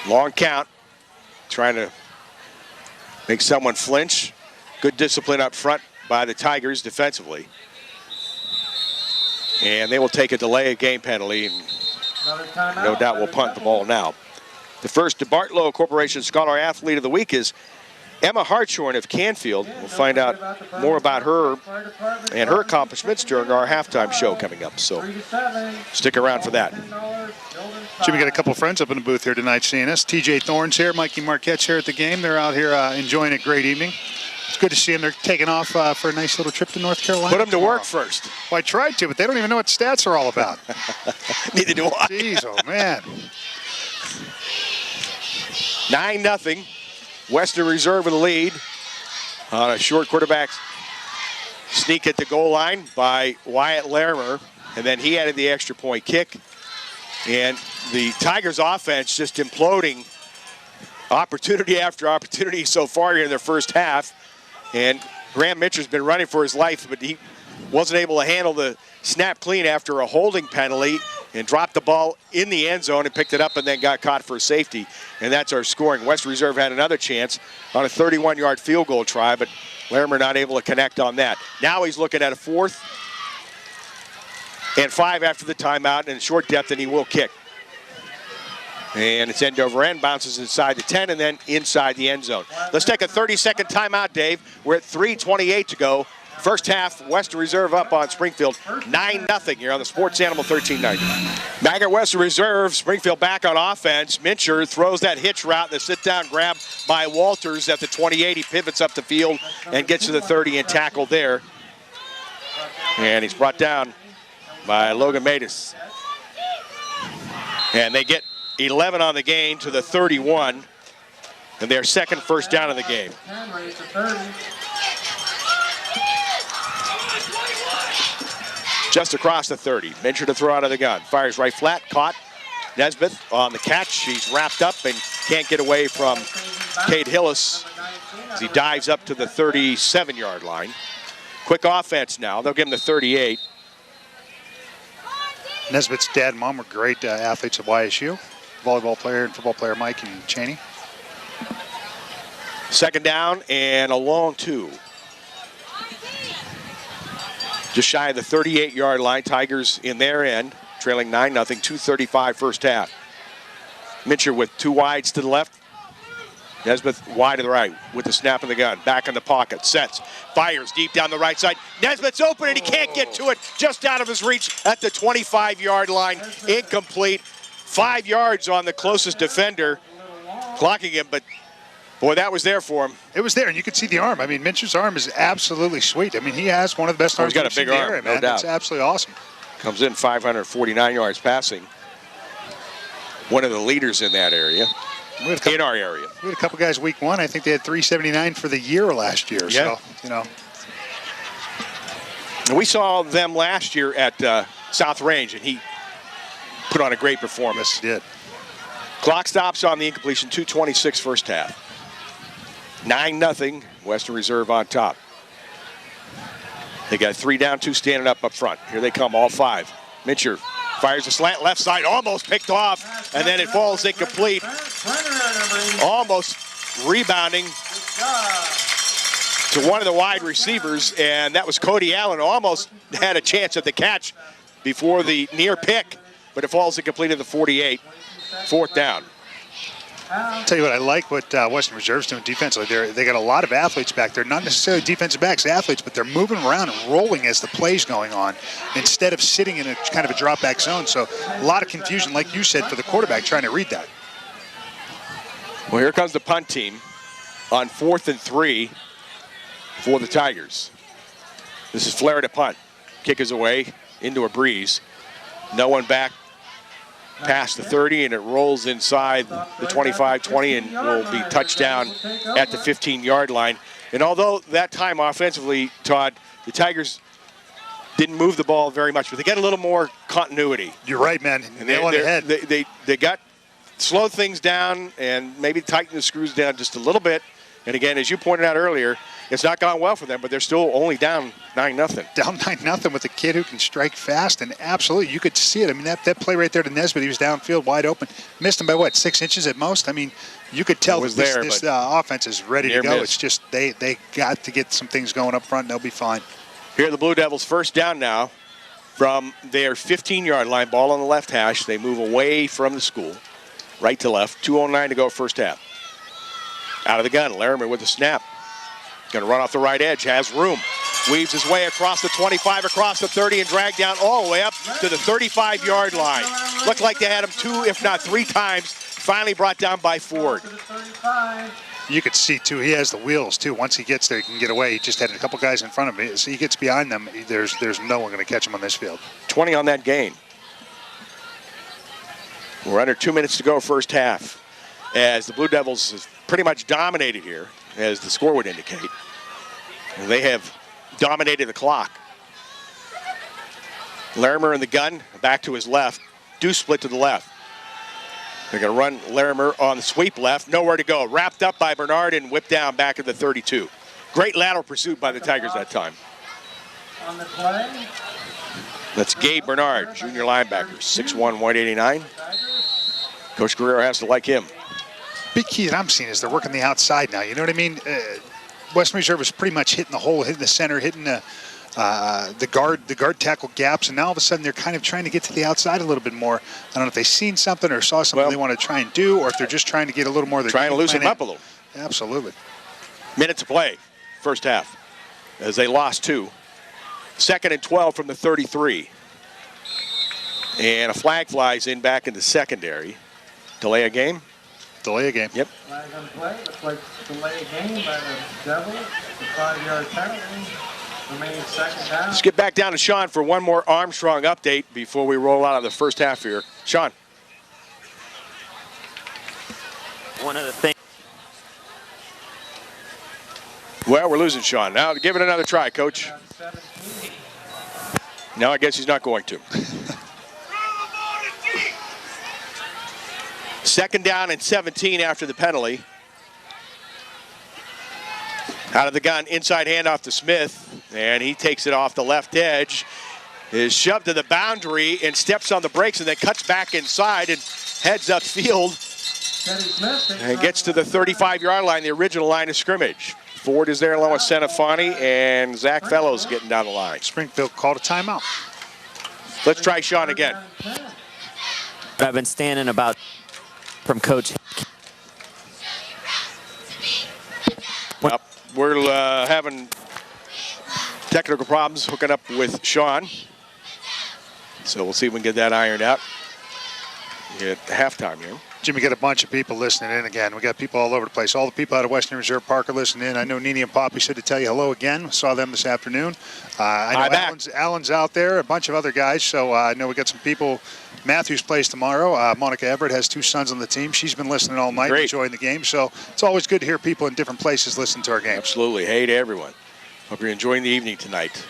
Long count, trying to make someone flinch. Good discipline up front by the Tigers defensively. And they will take a delay of game penalty, and no doubt will punt the ball now. The first DeBartolo Corporation Scholar Athlete of the Week is Emma Hartshorn of Canfield. We'll find out more about her and her accomplishments during our halftime show coming up. So stick around for that. Jimmy, got a couple friends up in the booth here tonight seeing us. TJ Thorne's here, Mikey Marquette's here at the game. They're out here enjoying a great evening. It's good to see them. They're taking off for a nice little trip to North Carolina. Put them to work first. Well, I tried to, but they don't even know what stats are all about. Neither do I. Jeez, oh man. 9-0. Western Reserve with the lead on a short quarterback sneak at the goal line by Wyatt Larimer, and then he added the extra point kick. And the Tigers offense just imploding opportunity after opportunity so far here in their first half. And Graham Mitchell's been running for his life, but he wasn't able to handle the snap clean after a holding penalty and dropped the ball in the end zone and picked it up and then got caught for a safety. And that's our scoring. West Reserve had another chance on a 31-yard field goal try, but Larimer not able to connect on that. Now he's looking at a 4th and 5 after the timeout and short depth, and he will kick. And it's end over end, bounces inside the 10 and then inside the end zone. Let's take a 30-second timeout, Dave. We're at 3:28 to go. First half, Western Reserve up on Springfield, 9-0 here on the Sports Animal 1390. Back at Western Reserve, Springfield back on offense. Mincher throws that hitch route, the sit-down grab by Walters at the 28. He pivots up the field and gets to the 30 and tackled there. And he's brought down by Logan Matus. And they get 11 on the gain to the 31, and their second first down of the game. Just across the 30. Mincher to throw out of the gun. Fires right flat, caught. Nesbitt on the catch. He's wrapped up and can't get away from Cade Hillis as he dives up to the 37-yard line. Quick offense now. They'll give him the 38. Nesbitt's dad and mom were great athletes at YSU. Volleyball player and football player Mike and Cheney. Second down and a long 2. Just shy of the 38-yard line. Tigers in their end, trailing 9-0, 2:35 first half. Mincher with 2 wides to the left. Nesbitt wide to the right with the snap of the gun. Back in the pocket, sets, fires deep down the right side. Nesbitt's open and he can't get to it. Just out of his reach at the 25-yard line. Incomplete. 5 yards on the closest defender, clocking him, but boy, that was there for him. It was there, and you could see the arm. I mean, Mincher's arm is absolutely sweet. I mean, he has one of the best arms. He's got a big arm, area, no man. doubt. It's absolutely awesome. Comes in 549 yards passing. One of the leaders in that area, in our area. We had a couple guys week 1. I think they had 379 for the year last year. Yeah. So, you know. And we saw them last year at South Range, and he put on a great performance. Yes, he did. Clock stops on the incompletion, 2:26 first half. 9-0, Western Reserve on top. They got 3 down, 2 standing up front. Here they come, all 5. Mincher fires a slant left side, almost picked off, and then it falls incomplete. Almost rebounding to one of the wide receivers, and that was Cody Allen. Almost had a chance at the catch before the near pick, but it falls incomplete at the 48. 4th down. I'll tell you what, I like what Western Reserve's doing defensively. They got a lot of athletes back there, not necessarily defensive backs, athletes, but they're moving around and rolling as the play's going on instead of sitting in a kind of a drop back zone. So a lot of confusion, like you said, for the quarterback trying to read that. Well, here comes the punt team on 4th and 3 for the Tigers. This is Flair to punt. Kick is away into a breeze. No one back past the 30, and it rolls inside the 25-20 and will be touchdown at the 15-yard line. And although that time offensively, Todd, the Tigers didn't move the ball very much, but they got a little more continuity. You're right, man. And Nail on the head. They got slowed things down and maybe tightened the screws down just a little bit. And again, as you pointed out earlier, it's not gone well for them, but they're still only down 9-0. Down 9-0 with a kid who can strike fast, and absolutely, you could see it. I mean, that play right there to Nesbitt, he was downfield, wide open. Missed him by, what, 6 inches at most? I mean, you could tell that this offense is ready to go. It's just they got to get some things going up front, and they'll be fine. Here are the Blue Devils first down now from their 15-yard line. Ball on the left hash. They move away from the school, right to left. 2:09 to go first half. Out of the gun, Larimer with the snap. Going to run off the right edge, has room. Weaves his way across the 25, across the 30, and drag down all the way up to the 35-yard line. Looked like they had him 2, if not 3 times. Finally brought down by Ford. You could see, too, he has the wheels, too. Once he gets there, he can get away. He just had a couple guys in front of him. As he gets behind them, there's no one going to catch him on this field. 20 on that gain. We're under 2 minutes to go first half, as the Blue Devils have pretty much dominated here, as the score would indicate. And they have dominated the clock. Larimer in the gun, back to his left. Do split to the left. They're going to run Larimer on the sweep left. Nowhere to go. Wrapped up by Bernard and whipped down back at the 32. Great lateral pursuit by the Tigers that time. On the play. That's Gabe Bernard, junior linebacker, 6'1", 189. Coach Guerrero has to like him. Big key that I'm seeing is they're working the outside now. You know what I mean? Western Reserve is pretty much hitting the hole, hitting the center, hitting the guard tackle gaps, and now all of a sudden they're kind of trying to get to the outside a little bit more. I don't know if they've seen something or saw something they want to try and do, or if they're just trying to get a little more. Trying to loosen them up a little. Absolutely. Minute to play, first half, as they lost 2. 2nd and 12 from the 33. And a flag flies in back in the secondary. Delay a game? Delay a game. Yep. Flag on play. Looks like delay a game by the Devils. The 5-yard penalty. Remaining second down. Let's get back down to Sean for one more Armstrong update before we roll out of the first half here. Sean. One of the things. Well, we're losing Sean. Now give it another try, Coach. No, I guess he's not going to. 2nd down and 17 after the penalty. Out of the gun, inside handoff to Smith, and he takes it off the left edge. Is shoved to the boundary and steps on the brakes and then cuts back inside and heads upfield and gets to the 35-yard line, the original line of scrimmage. Ford is there along with Senafani, and Zach Fellows getting down the line. Springfield called a timeout. Let's try Sean again. I've been standing about from Coach. Well, we're having technical problems hooking up with Sean. So we'll see if we can get that ironed out at halftime here. Jimmy, got a bunch of people listening in again. We got people all over the place. All the people out of Western Reserve Park are listening in. I know Nene and Poppy said to tell you hello again. Saw them this afternoon. I know Alan's out there, a bunch of other guys. So I know we got some people. Matthews plays tomorrow. Monica Everett has 2 sons on the team. She's been listening all night, enjoying the game. So it's always good to hear people in different places listen to our games. Absolutely. Hey to everyone. Hope you're enjoying the evening tonight.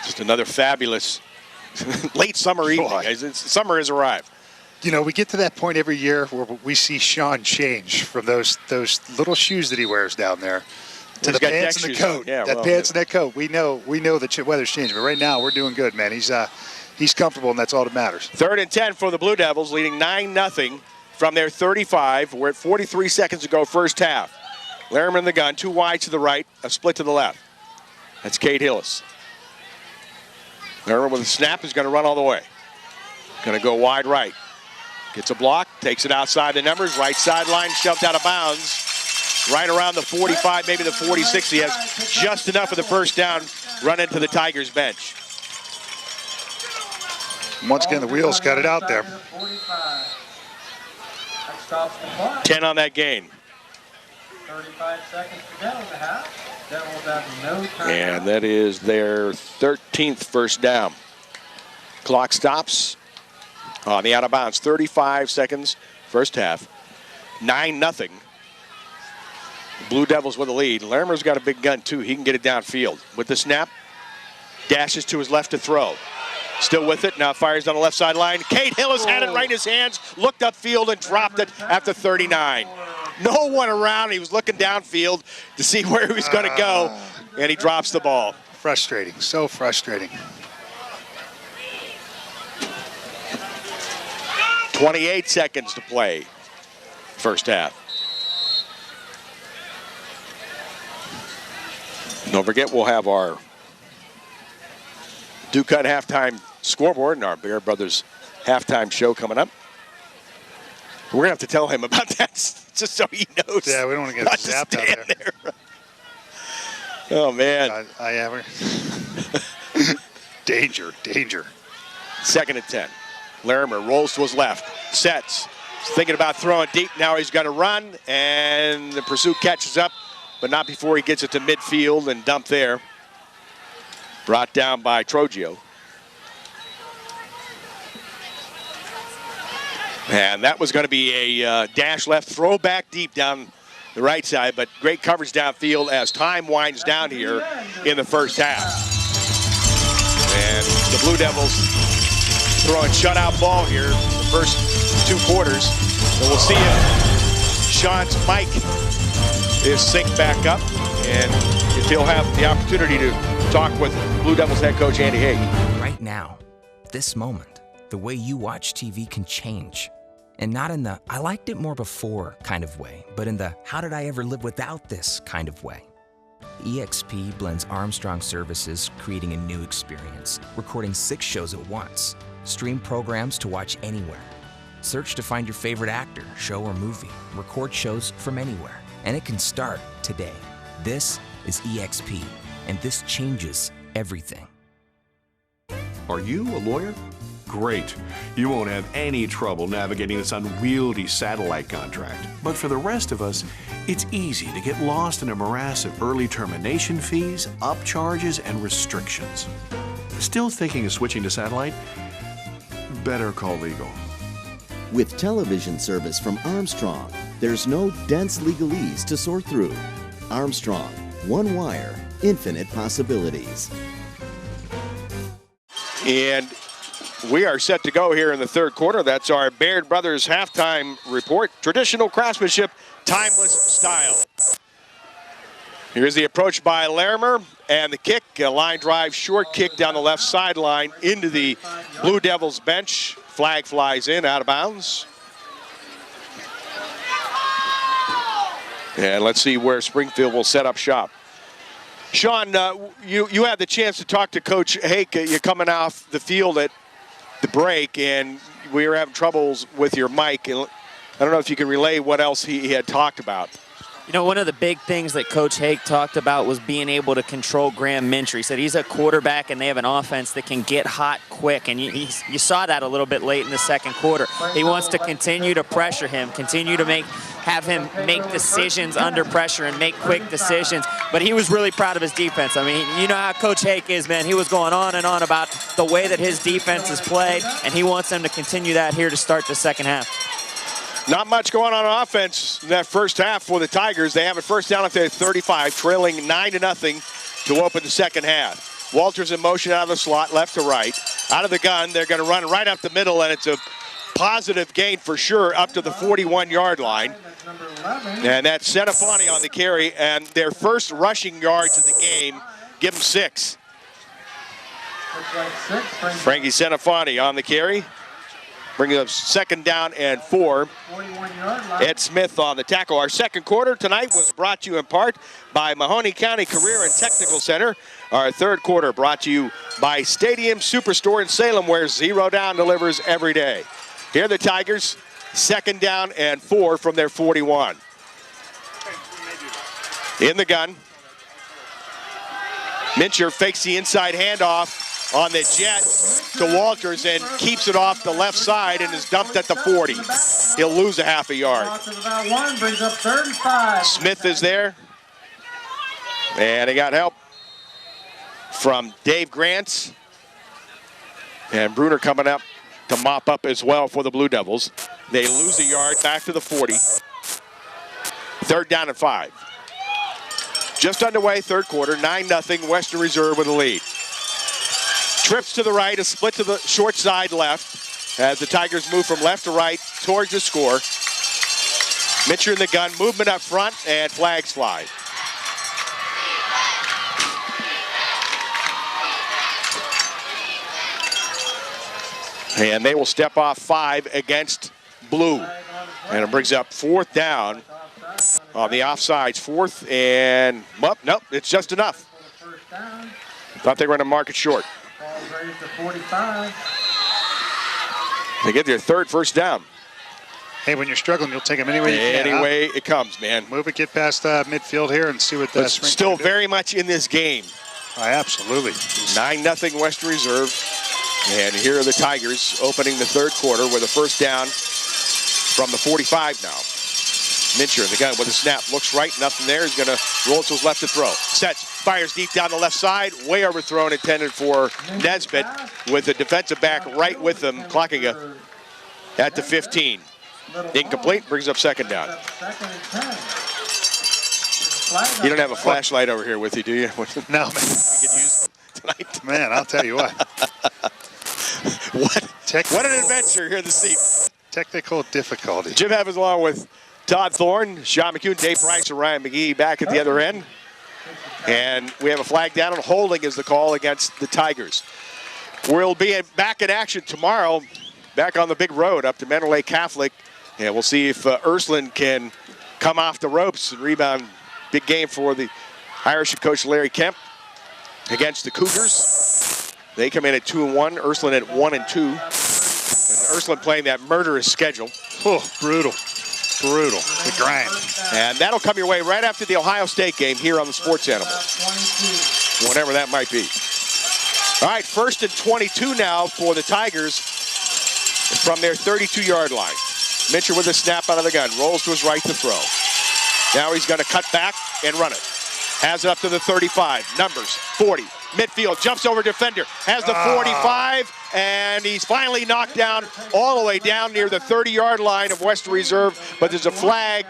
Just another fabulous late summer evening. Summer has arrived. You know, we get to that point every year where we see Sean change from those little shoes that he wears down there to the pants and the coat. Yeah, pants and that coat. We know the weather's changing, but right now we're doing good, man. He's comfortable, and that's all that matters. 3rd and 10 for the Blue Devils, leading 9-0 from their 35. We're at 43 seconds to go first half. Larimer in the gun, 2 wide to the right, a split to the left. That's Cade Hillis. Larimer with a snap is going to run all the way. Going to go wide right. Gets a block, takes it outside the numbers, right sideline, shoved out of bounds. Right around the 45, maybe the 46. He has just enough of the first down, run into the Tigers bench. Once again, the wheels got it out there. 10 on that gain. 35 seconds to go in the half. Devils have no time. And that is their 13th first down. Clock stops on the out of bounds. 35 seconds, first half. 9-0. Blue Devils with a lead. Larimer's got a big gun too. He can get it downfield. With the snap, Dashes to his left to throw. Still with it, now fires down the left sideline. Cade Hill has had it right in his hands, looked upfield and dropped it at the 39. No one around, he was looking downfield to see where he was going to go, and he drops the ball. Frustrating, so frustrating. 28 seconds to play, first half. Don't forget, we'll have our Ducut halftime scoreboard and our Bear Brothers halftime show coming up. We're going to have to tell him about that just so he knows. Yeah, we don't want to get zapped out there. Oh, man. I ever. Danger, danger. 2nd and 10. Larimer rolls to his left, sets. He's thinking about throwing deep. Now he's got to run, and the pursuit catches up, but not before he gets it to midfield and dumped there. Brought down by Trogio. And that was going to be a dash left, throw back deep down the right side, but great coverage downfield as time winds down here in the first half. And the Blue Devils throwing shutout ball here the first 2 quarters. So we'll see if Sean's mic is synced back up and if he'll have the opportunity to talk with Blue Devils head coach Andy Haig. Right now, this moment, the way you watch TV can change. And not in the "I liked it more before" kind of way, but in the "how did I ever live without this" kind of way. EXP blends Armstrong services, creating a new experience, recording 6 shows at once. Stream programs to watch anywhere. Search to find your favorite actor, show, or movie. Record shows from anywhere. And it can start today. This is EXP, and this changes everything. Are you a lawyer? Great. You won't have any trouble navigating this unwieldy satellite contract. But for the rest of us, it's easy to get lost in a morass of early termination fees, upcharges, and restrictions. Still thinking of switching to satellite? Better call legal. With television service from Armstrong, there's no dense legalese to sort through. Armstrong, one wire, infinite possibilities. And we are set to go here in the 3rd quarter. That's our Baird Brothers halftime report. Traditional craftsmanship, timeless style. Here's the approach by Larimer and the kick, a line drive, short kick down the left sideline into the Blue Devils bench. Flag flies in, out of bounds. And let's see where Springfield will set up shop. Sean, you had the chance to talk to Coach Hake. You're coming off the field at the break, and we were having troubles with your mic. And I don't know if you can relay what else he had talked about. You know, one of the big things that Coach Hake talked about was being able to control Graham Mintry. He said he's a quarterback and they have an offense that can get hot quick, and you saw that a little bit late in the 2nd quarter. He wants to continue to pressure him, continue to have him make decisions under pressure and make quick decisions. But he was really proud of his defense. I mean, you know how Coach Hake is, man. He was going on and on about the way that his defense is played, and he wants them to continue that here to start the 2nd half. Not much going on offense in that first half for the Tigers. They have a first down at their 35, trailing 9-0 to open the 2nd half. Walters in motion out of the slot, left to right. Out of the gun, they're going to run right up the middle, and it's a positive gain for sure up to the 41-yard line. And that's Senafani on the carry, and their first rushing yards of the game. Give them 6. Frankie Senafani on the carry. Bringing up 2nd down and 4. Ed Smith on the tackle. Our 2nd quarter tonight was brought to you in part by Mahoney County Career and Technical Center. Our 3rd quarter brought to you by Stadium Superstore in Salem, where Zero Down delivers every day. Here are the Tigers, 2nd down and 4 from their 41. In the gun. Mincher fakes the inside handoff on the jet to Walters and keeps it off the left side and is dumped at the 40. He'll lose a half a yard. Smith is there. And he got help from Dave Grants. And Bruner coming up to mop up as well for the Blue Devils. They lose a yard back to the 40. 3rd down and 5. Just underway, 3rd quarter, 9-0, Western Reserve with a lead. Trips to the right, a split to the short side left as the Tigers move from left to right towards the score. Mitchell in the gun, movement up front, and flags fly. And they will step off 5 against Blue. And it brings up 4th down on the offsides. 4th and, well, nope, it's just enough. Thought they were going to mark it short. They get their 3rd first down. Hey, when you're struggling, you'll take them any way you can. Any way it comes, man. Move it, get past midfield here and see what that's still very much in this game. Oh, absolutely. 9-0 Western Reserve. And here are the Tigers opening the 3rd quarter with a first down from the 45 now. Mincher in the gun with a snap. Looks right, nothing there. He's going to roll to his left to throw. Sets, fires deep down the left side. Way overthrown, intended for Nesbitt with the defensive back right with him, clocking at the 15. Incomplete, brings up 2nd down. You don't have a flashlight over here with you, do you? No, man. You could use tonight. Man, I'll tell you what. What an adventure here this evening. Technical difficulty. Jim Evans along with Todd Thorne, Sean McCune, Dave Price, and Ryan McGee back at the other end. And we have a flag down, and holding is the call against the Tigers. We'll be back in action tomorrow, back on the big road up to Mentor Lake Catholic. And we'll see if Ursuline can come off the ropes and rebound. Big game for the Irish coach Larry Kemp against the Cougars. They come in at 2-1, Ursuline at 1-2. And Ursuline playing that murderous schedule. Oh, brutal. Brutal. The grind. And that'll come your way right after the Ohio State game here on the Sports Animal. Whenever that might be. All right, 1st and 22 now for the Tigers from their 32-yard line. Mitchell with a snap out of the gun. Rolls to his right to throw. Now he's going to cut back and run it. Has it up to the 35. Numbers, 40. Midfield, jumps over defender. Has the 45, and he's finally knocked down all the way down near the 30-yard line of Western Reserve. But there's a flag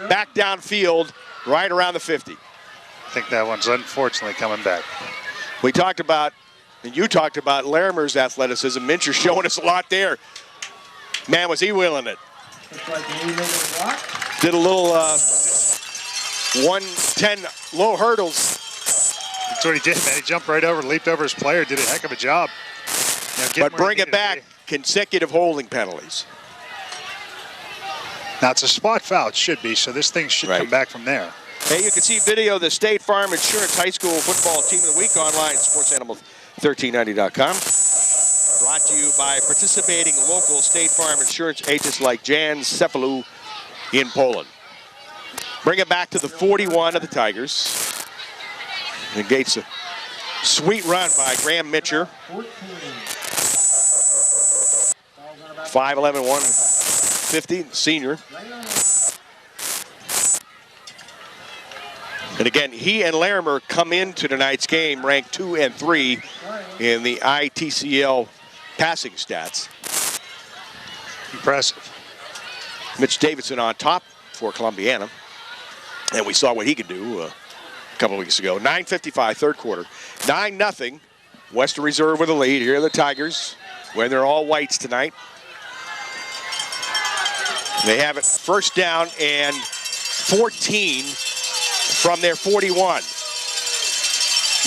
back downfield right around the 50. I think that one's unfortunately coming back. We talked about, and you talked about Larimer's athleticism. Mincher showing us a lot there. Man, was he willing it. Did a little 110 low hurdles. That's what he did, man. He jumped right over, leaped over his player, did a heck of a job. But bring it back, consecutive holding penalties. Now, it's a spot foul, it should be, so this thing should come back from there. Hey, you can see video of the State Farm Insurance High School Football Team of the Week online at sportsanimal1390.com. Brought to you by participating local State Farm Insurance agents like Jan Cephalou in Poland. Bring it back to the 41 of the Tigers. Negates a sweet run by Graham Mitcher. 5'11", 150, senior. And again, he and Larimer come into tonight's game ranked 2 and 3 in the ITCL passing stats. Impressive. Mitch Davidson on top for Columbiana. And we saw what he could do a couple weeks ago. 9:55, 3rd quarter. 9-0. Western Reserve with a lead. Here are the Tigers, wearing their all whites tonight. They have it first down and 14 from their 41.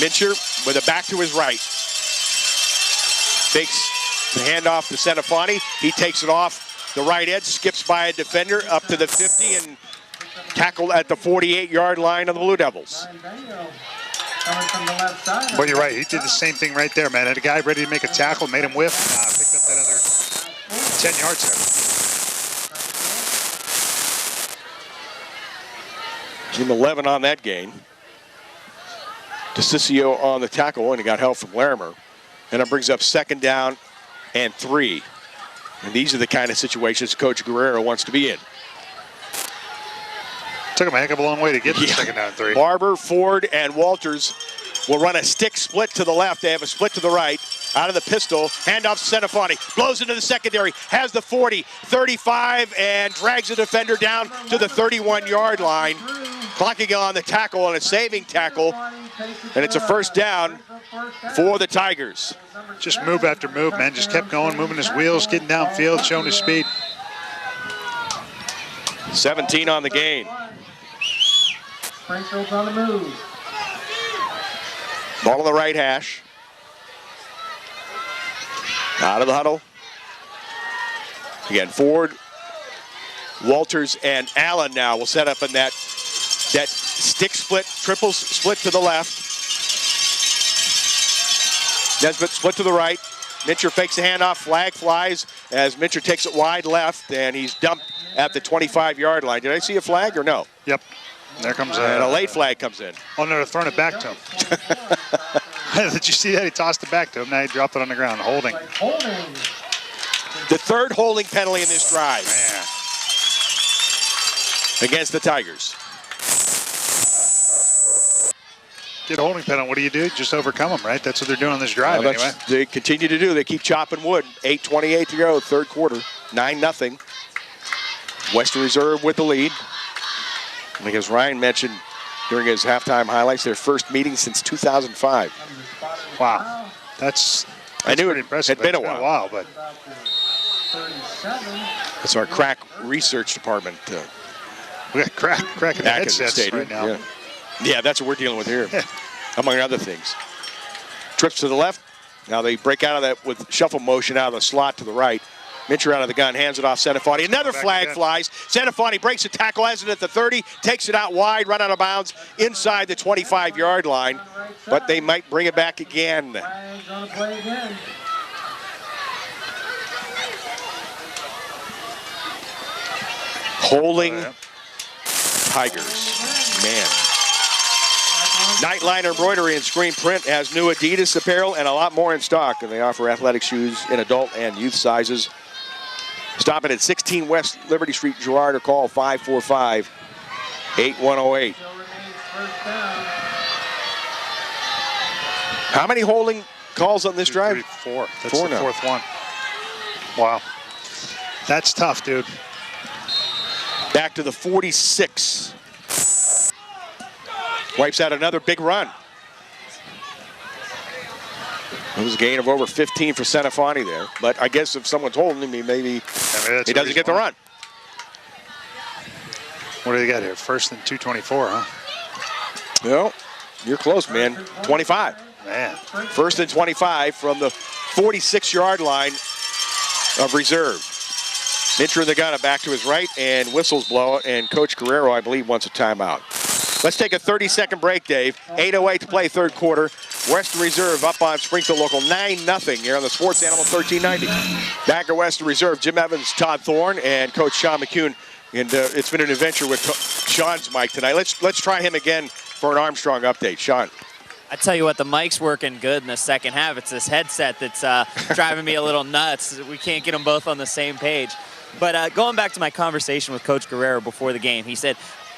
Mincher with a back to his right. Fakes the handoff to Senafani. He takes it off the right edge, skips by a defender up to the 50 and tackled at the 48-yard line of the Blue Devils. But you're right, he did the same thing right there, man. Had a guy ready to make a tackle, made him whiff, picked up that other 10 yards there. Team 11 on that gain. DeCiccio on the tackle, and he got help from Larimer. And it brings up 2nd down and 3. And these are the kind of situations Coach Guerrero wants to be in. Took him a heck of a long way to get to 2nd down and 3. Barber, Ford, and Walters will run a stick split to the left. They have a split to the right. Out of the pistol, handoff to Senafani. Blows into the secondary, has the 40, 35, and drags the defender down to the 31-yard line. clocking on the tackle and a saving tackle, and it's a first down for the Tigers. Just move after move, man. Just kept going, moving his wheels, getting downfield, showing his speed. 17 on the gain. Springfield's on the move. Ball on the right hash. Out of the huddle. Again, Ford, Walters, and Allen now will set up in that stick split, triple split to the left. Nesbitt split to the right. Mincher fakes the handoff, flag flies as Mincher takes it wide left, and he's dumped at the 25-yard line. Did I see a flag or no? Yep. There comes and a late flag comes in. Oh, no, they're throwing it back to him. Did you see that? He tossed it back to him. Now he dropped it on the ground. Holding. The third holding penalty in this drive. Man. Against the Tigers. Get a holding penalty. What do? Just overcome them, right? That's what they're doing on this drive anyway. They continue to do. They keep chopping wood. 8:28 to go, third quarter. 9-0. Western Reserve with the lead. I think as Ryan mentioned during his halftime highlights, their first meeting since 2005. Wow. That's I knew pretty it impressive. had been a while. But that's our crack research department. We got crack in the Back in the headsets stadium. right now. Yeah, that's what we're dealing with here, among other things. Trips to the left. Now they break out of that with shuffle motion out of the slot to the right. Mincher out of the gun, hands it off Senefani. Another flag flies. Senefani breaks the tackle, has it at the 30, takes it out wide, run out of bounds inside the 25-yard line. But they might bring it back again. Holding Tigers. Man. Nightliner Embroidery and Screen Print has new Adidas apparel and a lot more in stock. And they offer athletic shoes in adult and youth sizes. Stop it at 16 West Liberty Street, Girard, or call 545-8108. How many holding calls on this drive? 4. That's the fourth one. Wow. That's tough, dude. Back to the 46. Wipes out another big run. It was a gain of over 15 for Senefani there. But I guess if someone's holding him, maybe he doesn't get the run. What do they got here? First and 224, huh? Well, you're close, man. 25. Man. First and 25 from the 46-yard line of reserve. Mincher in the gun, back to his right, and whistles blow, and Coach Guerrero, I believe, wants a timeout. Let's take a 30-second break, Dave. 8:08 to play third quarter. Western Reserve up on Springfield Local 9-0 here on the Sports Animal 1390. Back at Western Reserve, Jim Evans, Todd Thorne, and Coach Sean McCune. And it's been an adventure with Sean's mic tonight. Let's try him again for an Armstrong update. Sean. I tell you what, the mic's working good in the second half. It's this headset that's driving me a little nuts. We can't get them both on the same page. But going back to my conversation with Coach Guerrero before the game, he said,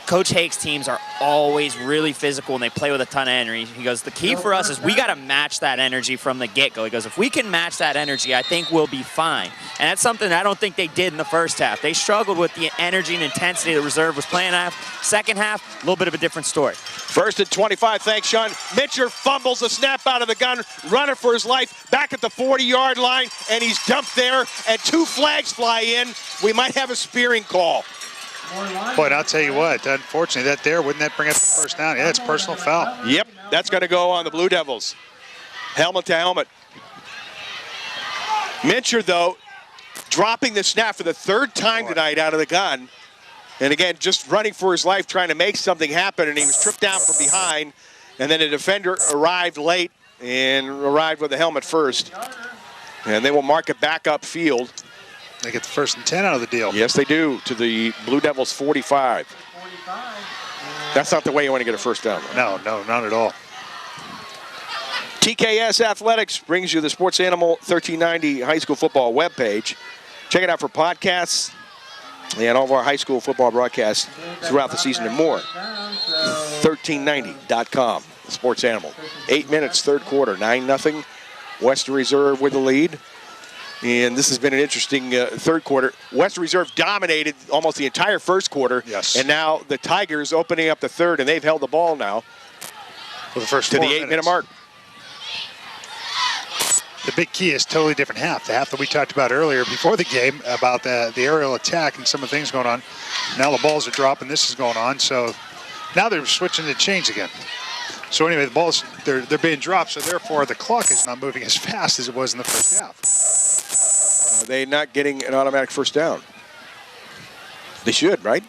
Coach Hake's teams are always really physical and they play with a ton of energy. He goes, the key for us is we got to match that energy from the get-go. He goes, if we can match that energy, I think we'll be fine. And that's something I don't think they did in the first half. They struggled with the energy and intensity the reserve was playing at. Second half, a little bit of a different story. First and 25, thanks, Sean. Mincher fumbles the snap out of the gun, running for his life, back at the 40-yard line, and he's dumped there, and 2 flags fly in. We might have a spearing call. But I'll tell you what, unfortunately, wouldn't that bring up the first down? Yeah, it's personal foul. Yep, that's going to go on the Blue Devils. Helmet to helmet. Mincher, though, dropping the snap for the third time tonight out of the gun. And again, just running for his life, trying to make something happen, and he was tripped down from behind. And then a defender arrived late and arrived with the helmet first. And they will mark it back up field. They get the first and 10 out of the deal. Yes, they do, to the Blue Devils 45. That's not the way you want to get a first down. No, not at all. TKS Athletics brings you the Sports Animal 1390 high school football webpage. Check it out for podcasts and all of our high school football broadcasts throughout the season and more. 1390.com, the Sports Animal. 8 minutes, third quarter, 9-0. Western Reserve with the lead. And this has been an interesting third quarter. Western Reserve dominated almost the entire first quarter. Yes. And now the Tigers opening up the third, and they've held the ball now For the first to the 4 8-minute minutes. mark. The big key is totally different half. The half that we talked about earlier before the game about the aerial attack and some of the things going on. Now the balls are dropping. This is going on. So now they're switching the chains again. So anyway, the balls, they're being dropped. So therefore, the clock is not moving as fast as it was in the first half. Are they not getting an automatic first down? They should, right?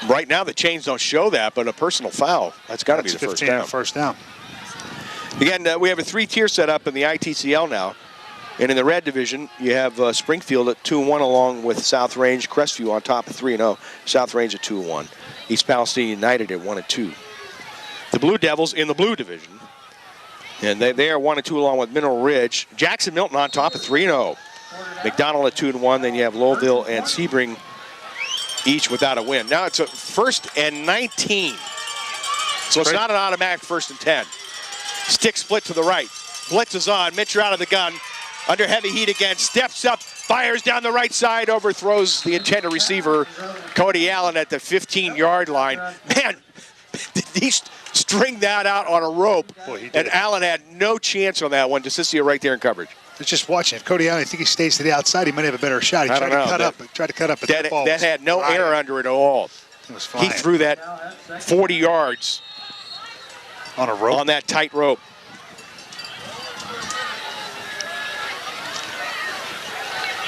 Right now, the chains don't show that, but a personal foul, that's got to be the first 15 down. First down. Again, we have a 3-tier set up in the ITCL now. And in the red division, you have Springfield at 2-1 along with South Range, Crestview on top of 3-0. South Range at 2-1. East Palestine United at 1-2. The Blue Devils in the blue division. And they are 1-2 along with Mineral Ridge. Jackson Milton on top at 3-0. McDonald at 2-1. Then you have Lowellville and Sebring each without a win. Now it's a 1st and 19. So it's not an automatic 1st and 10. Stick split to the right. Blitz is on. Mitcher out of the gun. Under heavy heat again. Steps up. Fires down the right side. Overthrows the intended receiver, Cody Allen, at the 15-yard line. Man, did he string that out on a rope? Boy, he did. And Allen had no chance on that one. DeCiccio right there in coverage. Just watching. If Cody Allen, I think he stays to the outside, he might have a better shot. He I tried don't to know. cut up. But that ball That was had no flying. air under it at all. It was flying. He threw that 40 yards on a rope. on that tight rope.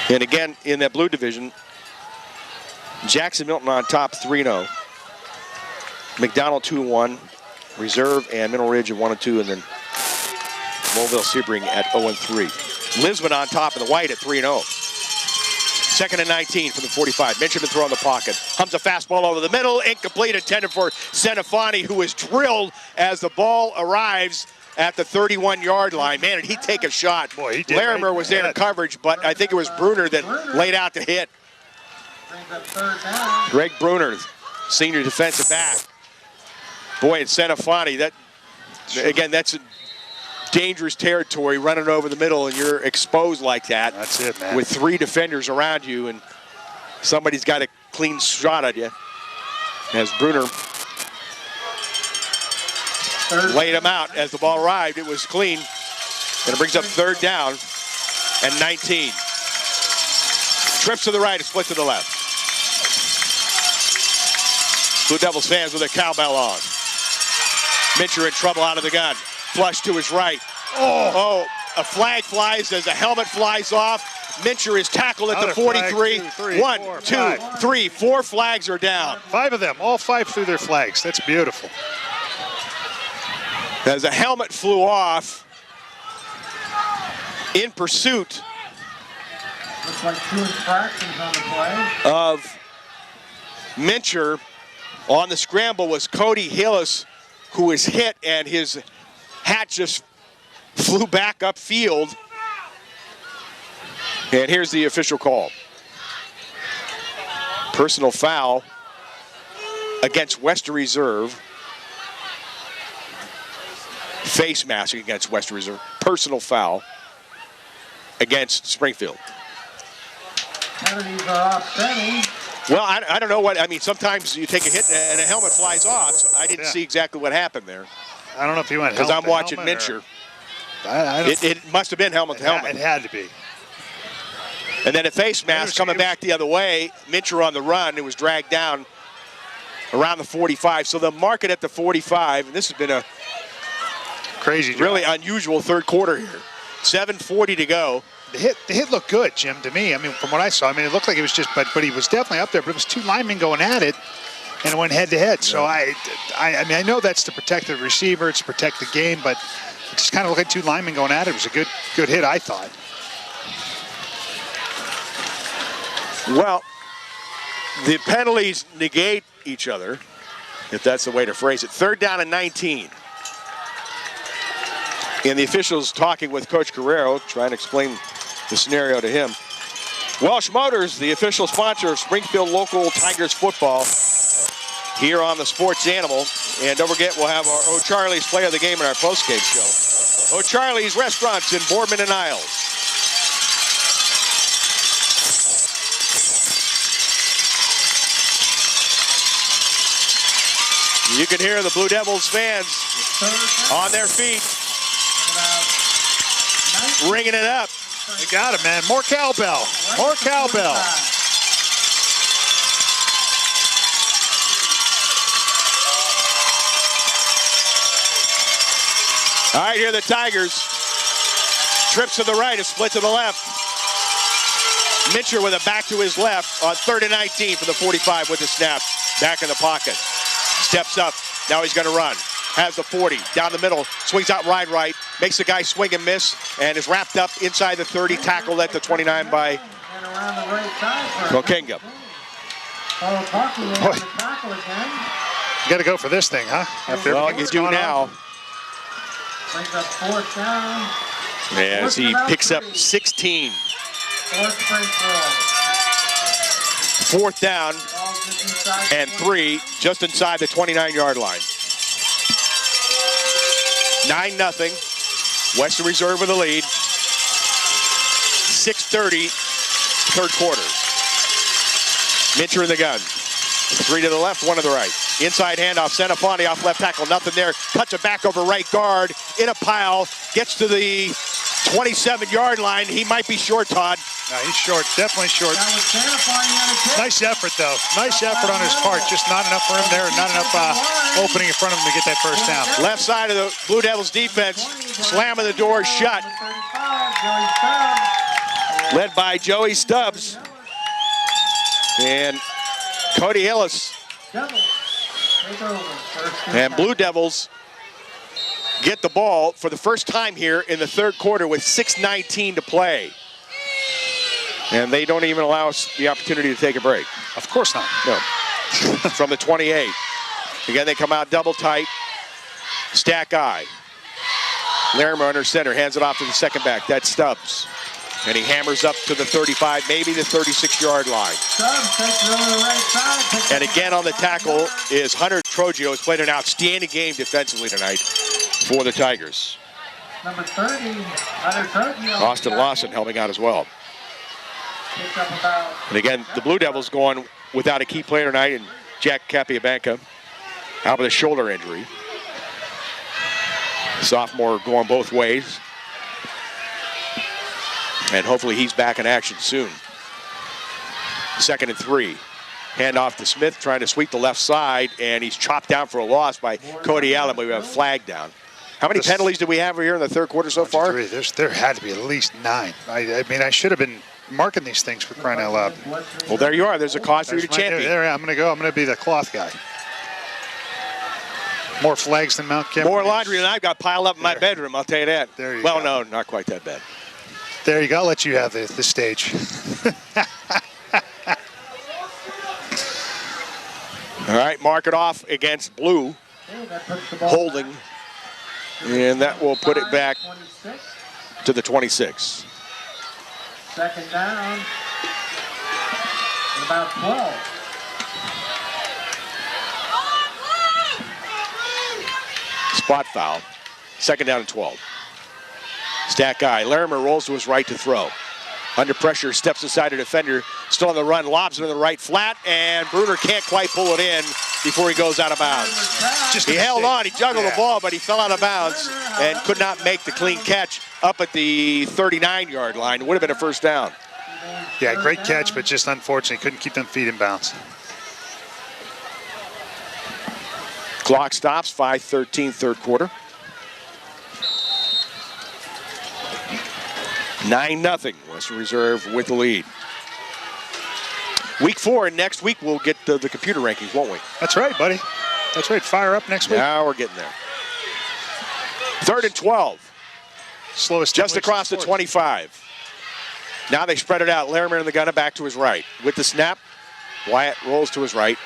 And again, in that blue division, Jackson Milton on top 3-0. McDonald 2-1. Reserve and Mineral Ridge at 1-2. And then Lowellville Sebring at 0-3. Lisbon on top of the white at 3-0. 2nd and 19 from the 45. Mitchell to throw in the pocket. Hums a fastball over the middle. Incomplete, intended for Senefani, who is drilled as the ball arrives at the 31-yard line. Man, did he take a shot. Boy, he did. Larimer was there in coverage, but I think it was Bruner that laid out the hit. Brings up 3rd down. Greg Bruner, senior defensive back. Boy, and Senefani, that, again, that's dangerous territory, running over the middle, and you're exposed like that. That's it, man. With 3 defenders around you, and somebody's got a clean shot at you. As Bruner laid him out as the ball arrived, it was clean. And it brings up 3rd down and 19. Trips to the right, a split to the left. Blue Devils fans with their cowbell on. Mitcher in trouble out of the gun. Flush to his right. Oh, a flag flies as a helmet flies off. Mitcher is tackled at the 43. Flag, 2, 3, 1, 4, 2, 5. 3, 4 flags are down. 5 of them, all 5 threw their flags. That's beautiful. As a helmet flew off in pursuit Looks like 2 infractions on the play. of Mincher. On the scramble was Cody Hillis, who was hit, and his hat just flew back upfield. And here's the official call. Personal foul against Western Reserve. Face mask against Western Reserve. Personal foul against Springfield. Penalties are offsetting. Well, I don't know what, I mean, sometimes you take a hit and a helmet flies off. So I didn't see exactly what happened there. I don't know if he went Because helmet I'm watching to helmet Mincher. I don't, It must have been helmet to helmet. It had to be. And then a face mask coming back the other way. Mincher on the run. It was dragged down around the 45. So they'll mark it at the 45. And this has been a Crazy job. really unusual third quarter here. 7:40 to go. The hit looked good, Jim, to me. I mean, from what I saw, I mean, it looked like it was just, but he was definitely up there. But it was 2 linemen going at it, and it went head to head. So I mean, I know that's to protect the receiver, it's to protect the game, but it just kind of looked like 2 linemen going at it. It was a good hit, I thought. Well, the penalties negate each other, if that's the way to phrase it. 3rd down and 19. And the officials talking with Coach Guerrero, trying to explain the scenario to him. Welsh Motors, the official sponsor of Springfield local Tigers football, here on the Sports Animal. And don't forget, we'll have our O'Charlie's Play of the Game in our postgame show. O'Charlie's Restaurants in Boardman and Isles. You can hear the Blue Devils fans on their feet, ringing it up. You got it, man. More cowbell. More cowbell. All right, here are the Tigers. Trips to the right, a split to the left. Mitchell with a back to his left on 3rd and 19 for the 45 with the snap. Back in the pocket. Steps up. Now he's going to run. Has the 40. Down the middle. Swings out right. Makes the guy swing and miss. And is wrapped up inside the 30. Tackled at the 29 by Kokenga. You got to go for this thing, huh? Well, you do now. Brings up 4th down. As he picks up 16. 4th down and 3 just inside the 29-yard line. 9-0. Western Reserve with the lead. 6:30, 3rd quarter. Mincher in the gun. 3 to the left, 1 to the right. Inside handoff, Senafani off left tackle, nothing there. Cuts it back over right guard, in a pile, gets to the 27-yard line. He might be short, Todd. No, he's short, definitely short. Nice effort, though. Nice effort on his part. Just not enough for him there, not enough opening in front of him to get that first down. Left side of the Blue Devils defense, slamming the door shut. Led by Joey Stubbs. And Cody Hillis. And Blue Devils get the ball for the first time here in the 3rd quarter with 6:19 to play. And they don't even allow us the opportunity to take a break. Of course not. No. From the 28. Again, they come out double tight. Stack eye. Larimer under center, hands it off to the second back. That's Stubbs. And he hammers up to the 35, maybe the 36-yard line. And again on the tackle is Hunter Trogio, who's played an outstanding game defensively tonight for the Tigers. Number 30, Hunter Trogio. Austin Lawson helping out as well. And again, the Blue Devils going without a key player tonight, and Jack Capiabanca out with a shoulder injury. Sophomore going both ways. And hopefully he's back in action soon. 2nd and 3. Handoff to Smith, trying to sweep the left side, and he's chopped down for a loss by Cody Allen, but we have a flag down. How many penalties do we have here in the 3rd quarter so far? There had to be at least 9. I mean, I should have been marking these things for crying out loud. Well, there you are. There's a cause for you to champion. There, I'm going to be the cloth guy. More flags than Mount Kemp. More laundry than I've got piled up in my bedroom, I'll tell you that. There you go. go. No, not quite that bad. There you go. I'll let you have the stage. All right, mark it off against Blue. Holding. And that will put it back to the 26. 2nd down. About 12. Spot foul. 2nd down and 12. Stack guy. Larimer rolls to his right to throw. Under pressure, steps aside a defender. Still on the run, lobs it in the right flat, and Bruner can't quite pull it in before he goes out of bounds. He held on, he juggled the ball, but he fell out of bounds and could not make the clean catch up at the 39-yard line. It would have been a first down. Yeah, great catch, but just unfortunately couldn't keep them feet in bounds. Clock stops, 5:13, 3rd quarter. 9-0, Western Reserve with the lead. Week 4, and next week we'll get the computer rankings, won't we? That's right, buddy. That's right. Fire up next week. Now we're getting there. 3rd and 12. Slowest just across the 25. Now they spread it out. Larimer in the gun, back to his right. With the snap, Wyatt rolls to his right.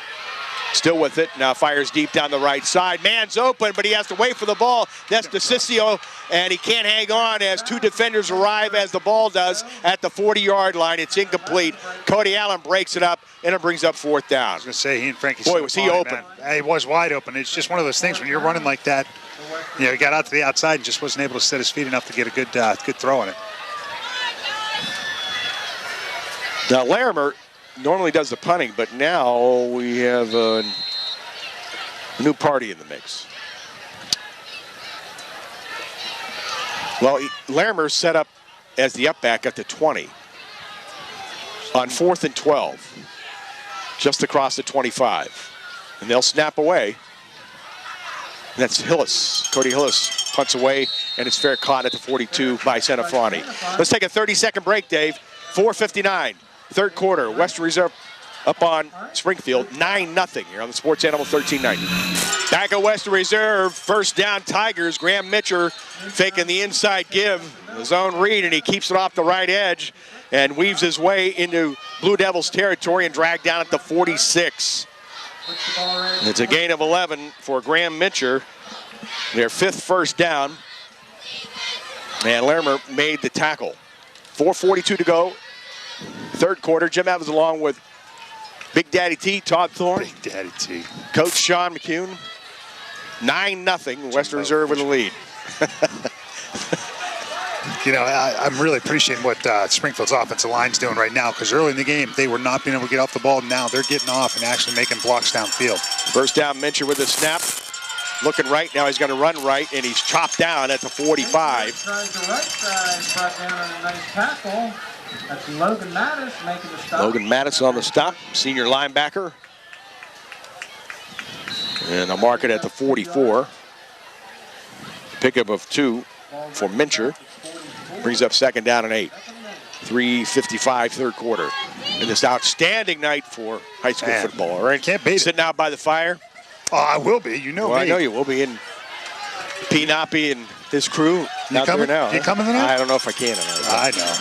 Still with it. Now fires deep down the right side. Man's open, but he has to wait for the ball. That's DeCiccio, and he can't hang on as 2 defenders arrive as the ball does at the 40-yard line. It's incomplete. Cody Allen breaks it up, and it brings up 4th down. I was going to say, he and Frankie. Boy, was he open. Man. He was wide open. It's just one of those things when you're running like that, you know, he got out to the outside and just wasn't able to set his feet enough to get a good throw on it. Now Larimer normally does the punting, but now we have New party in the mix. Well, Larimer set up as the up back at the 20 on 4th and 12, just across the 25. And they'll snap away. And that's Hillis. Cody Hillis punts away, and it's fair caught at the 42 by Senefani. Let's take a 30-second break, Dave. 4:59, third quarter. Western Reserve up on Springfield, 9-0 here on the Sports Animal 1390. Back at Western Reserve, first down Tigers. Graham Mitcher faking the inside give, the zone read, and he keeps it off the right edge and weaves his way into Blue Devils territory and dragged down at the 46. It's a gain of 11 for Graham Mitcher, their 5th first down. And Larimer made the tackle. 4:42 to go, third quarter. Jim Evans along with Big Daddy T, Todd Thorne. Big Daddy T. Coach Sean McCune. 9-0, Western Reserve with the lead. You know, I'm really appreciating what Springfield's offensive line's doing right now, because early in the game, they were not being able to get off the ball. Now they're getting off and actually making blocks downfield. First down, Mincher with a snap. Looking right, now he's going to run right, and he's chopped down at the 45. Tries the right side, brought down on a nice tackle. That's Logan Mattis making the stop. Logan Mattis on the stop, senior linebacker. And they'll mark it at the 44. Pickup of 2 for Mincher. Brings up second down and 8. 3:55 third quarter. And this outstanding night for high school football. All right, can't beat it. Sitting out by the fire. Oh, I will be. You know Well, me. I know you will be. In P. Noppy and his crew out coming? there now. You coming tonight? I don't know if I can tonight. I know.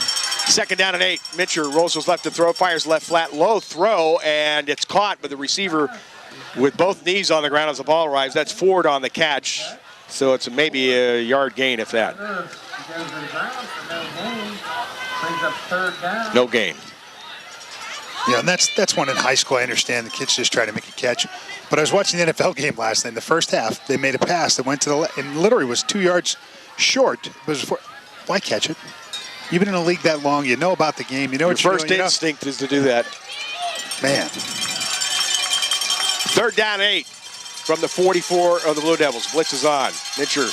Second down and 8. Mitcher rolls his left to throw, fires left flat, low throw, and it's caught by the receiver with both knees on the ground as the ball arrives. That's Ford on the catch, so it's maybe a yard gain, if that. Brings up third down. No gain. Yeah, and that's one in high school. I understand the kids just try to make a catch. But I was watching the NFL game last night. In the first half, they made a pass that went to the left and literally was 2 yards short. Why catch it? You've been in a league that long. You know about the game. You know what Your you're first doing, instinct is to do that. Man. Third down 8 from the 44 of the Blue Devils. Blitz is on. Mitcher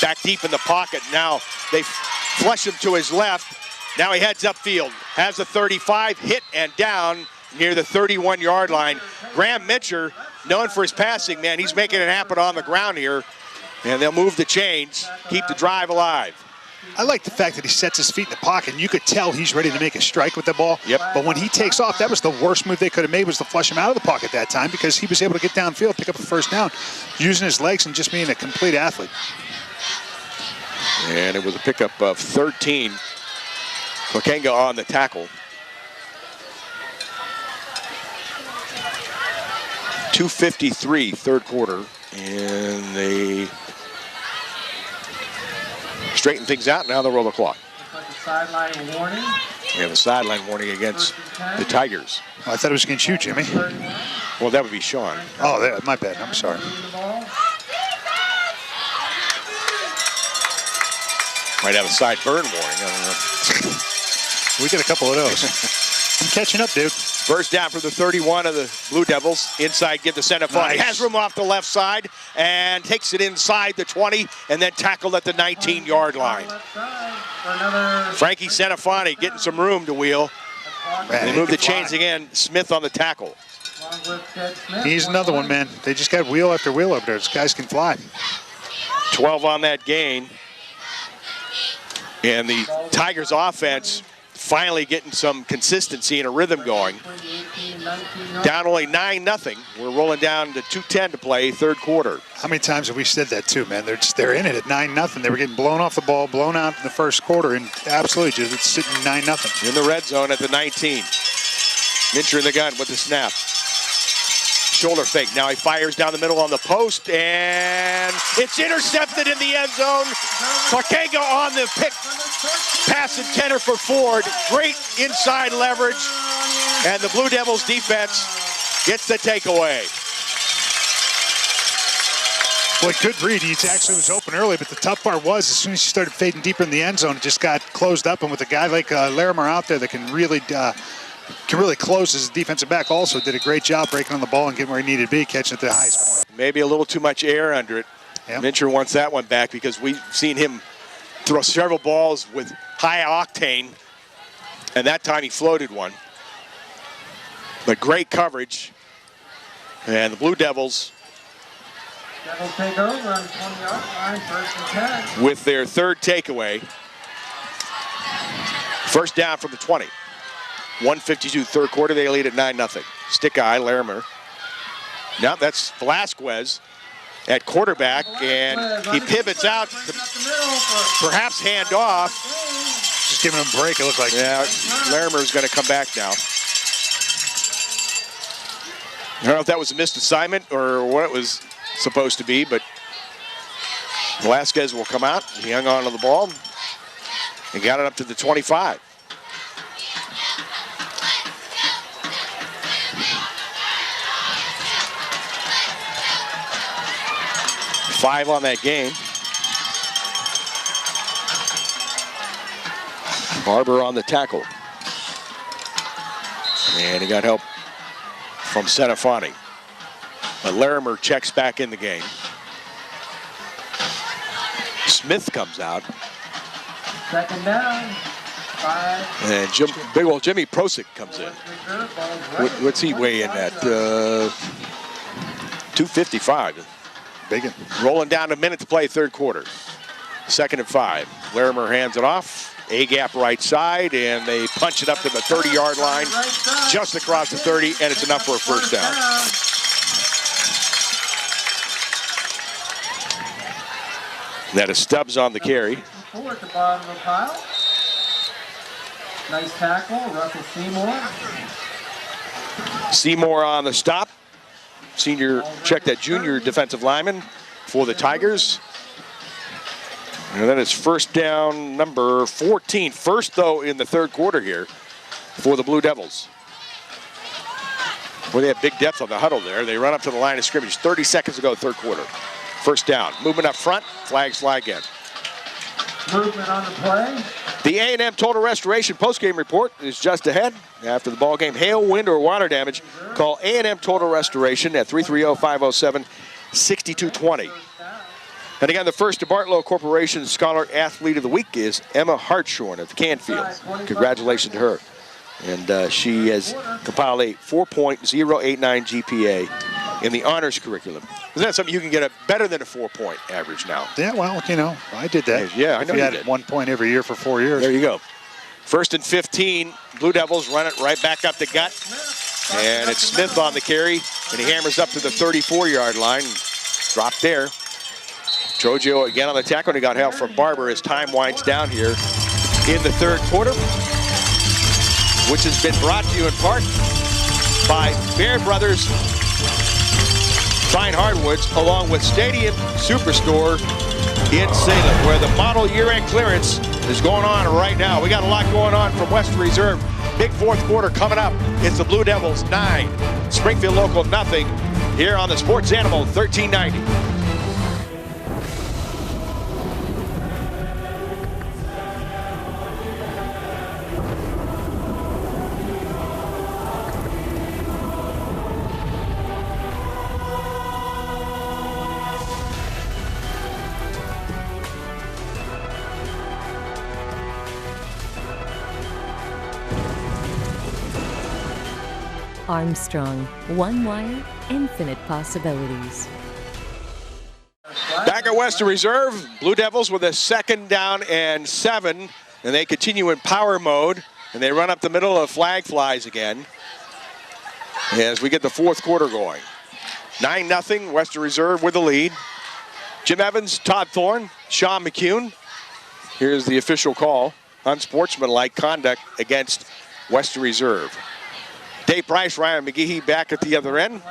back deep in the pocket. Now they flush him to his left. Now he heads upfield. Has the 35, hit and down near the 31-yard line. Graham Mitcher, known for his passing, man, he's making it happen on the ground here. And they'll move the chains, keep the drive alive. I like the fact that he sets his feet in the pocket, and you could tell he's ready to make a strike with the ball. Yep. But when he takes off, that was the worst move they could have made, was to flush him out of the pocket that time, because he was able to get downfield, pick up a first down, using his legs and just being a complete athlete. And it was a pickup of 13. Kokenga on the tackle. 2:53 third quarter, and they straighten things out. Now they'll roll the clock. Like a sideline warning. We have a sideline warning against the Tigers. Oh, I thought it was against you, Jimmy. Well, that would be Sean. Oh, my bad. I'm sorry. Might have a side burn warning. I don't know. We get a couple of those. I'm catching up, dude. First down for the 31 of the Blue Devils. Inside, give the center front. He has room off the left side and takes it inside the 20 and then tackled at the 19-yard line. Frankie Senefani getting some room to wheel. They move the chains again. Smith on the tackle. He's another one, man. They just got wheel after wheel up there. These guys can fly. 12 on that gain. And the Tigers offense finally getting some consistency and a rhythm going. Down only 9-0. We're rolling down to 2:10 to play, third quarter. How many times have we said that too, man? They're in it at 9-0. They were getting blown off the ball, blown out in the first quarter, and absolutely just it's sitting 9-0. In the red zone at the 19. Mincher in the gun with the snap. Shoulder fake. Now he fires down the middle on the post, and it's intercepted in the end zone. Kokenga on the pick. Pass intended for Ford. Great inside leverage, and the Blue Devils defense gets the takeaway. Boy, good read. He actually was open early, but the tough part was as soon as he started fading deeper in the end zone, it just got closed up. And with a guy like Larimer out there that can really can really close as a defensive back also. Did a great job breaking on the ball and getting where he needed to be, catching it to the highest point. Maybe a little too much air under it. Yep. Mincher wants that one back because we've seen him throw several balls with high octane, and that time he floated one. But great coverage. And the Blue Devils take over on the 20-yard line, 1st and 10. with their third takeaway. First down from the 20. 1:52 third quarter. They lead at 9-0. Stick eye, Larimer. Now that's Velasquez at quarterback, and he pivots out to perhaps hand off. Just giving him a break, it looked like. Yeah, Larimer's going to come back now. I don't know if that was a missed assignment or what it was supposed to be, but Velasquez will come out. He hung on to the ball and got it up to the 25. Five on that game. Barber on the tackle. And he got help from Senefani. But Larimer checks back in the game. Smith comes out. 2nd down, 5. And big old Jimmy Prosick comes in. What's he weigh in at? 255. Biggin. Rolling down a minute to play third quarter. 2nd and 5. Larimer hands it off. A-gap right side, and they punch it up to the 30-yard line, just across the 30, and it's enough for a first down. That is Stubbs on the carry. 4 at the bottom of the pile. Nice tackle, Russell Seymour. Seymour on the stop. Senior, check that junior defensive lineman for the Tigers. And then it's first down number 14. First, though, in the third quarter here for the Blue Devils. Well, they have big depth on the huddle there. They run up to the line of scrimmage. 30 seconds to go, third quarter. First down. Movement up front. Flags fly again. Movement on the play. The A&M Total Restoration postgame report is just ahead. After the ball game, hail, wind, or water damage, call A&M Total Restoration at 330-507-6220. And again, the first DeBartolo Corporation Scholar Athlete of the Week is Emma Hartshorn of Canfield. Congratulations to her. And she has compiled a 4.089 GPA in the honors curriculum. Isn't that something you can get better than a 4-point average now? Yeah, well, you know, I did that. Yeah, I know you you had did. 1 point every year for 4 years. There you go. 1st and 15. Blue Devils run it right back up the gut. And it's Smith on the carry. And he hammers up to the 34-yard line. Dropped there. Trojo again on the tackle. And he got help from Barber as time winds down here in the third quarter, which has been brought to you in part by Bear Brothers Fine Hardwoods, along with Stadium Superstore in Salem, where the model year-end clearance is going on right now. We got a lot going on from Western Reserve. Big fourth quarter coming up. It's the Blue Devils 9, Springfield Local nothing, here on the Sports Animal 1390. Armstrong, one wire, infinite possibilities. Back at Western Reserve, Blue Devils with a 2nd down and 7, and they continue in power mode, and they run up the middle of flag flies again as we get the fourth quarter going. 9-0, Western Reserve with the lead. Jim Evans, Todd Thorne, Sean McCune. Here's the official call. Unsportsmanlike conduct against Western Reserve. Dave Price, Ryan McGehee back at the other end.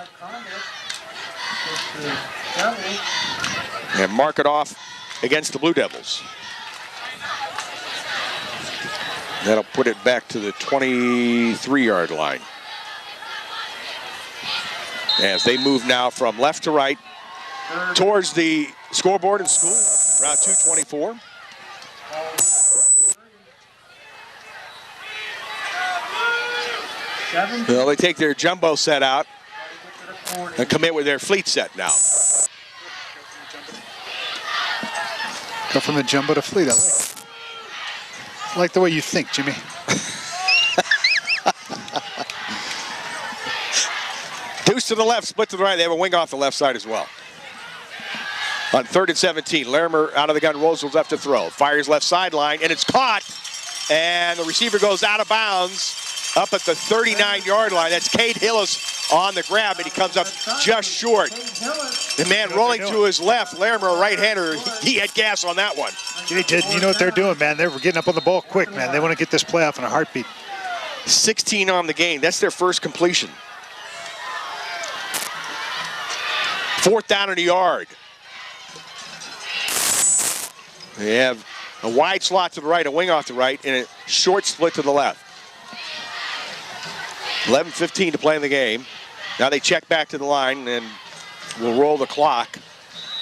And mark it off against the Blue Devils. That'll put it back to the 23-yard line. As they move now from left to right towards the scoreboard in school, Route 224. Well, they take their jumbo set out and commit with their fleet set now. Go from the jumbo to fleet. I like the way you think, Jimmy. Deuce to the left, split to the right. They have a wing off the left side as well. On 3rd and 17, Larimer out of the gun, rolls left to throw. Fires left sideline, and it's caught. And the receiver goes out of bounds up at the 39-yard line. That's Cade Hillis on the grab, and he comes up just short. The man rolling to his left, Larimer, a right-hander, he had gas on that one. You know what they're doing, man. They're getting up on the ball quick, man. They want to get this play off in a heartbeat. 16 on the game. That's their first completion. 4th down and a yard. They have a wide slot to the right, a wing off the right, and a short split to the left. 11:15 to play in the game. Now they check back to the line and will roll the clock.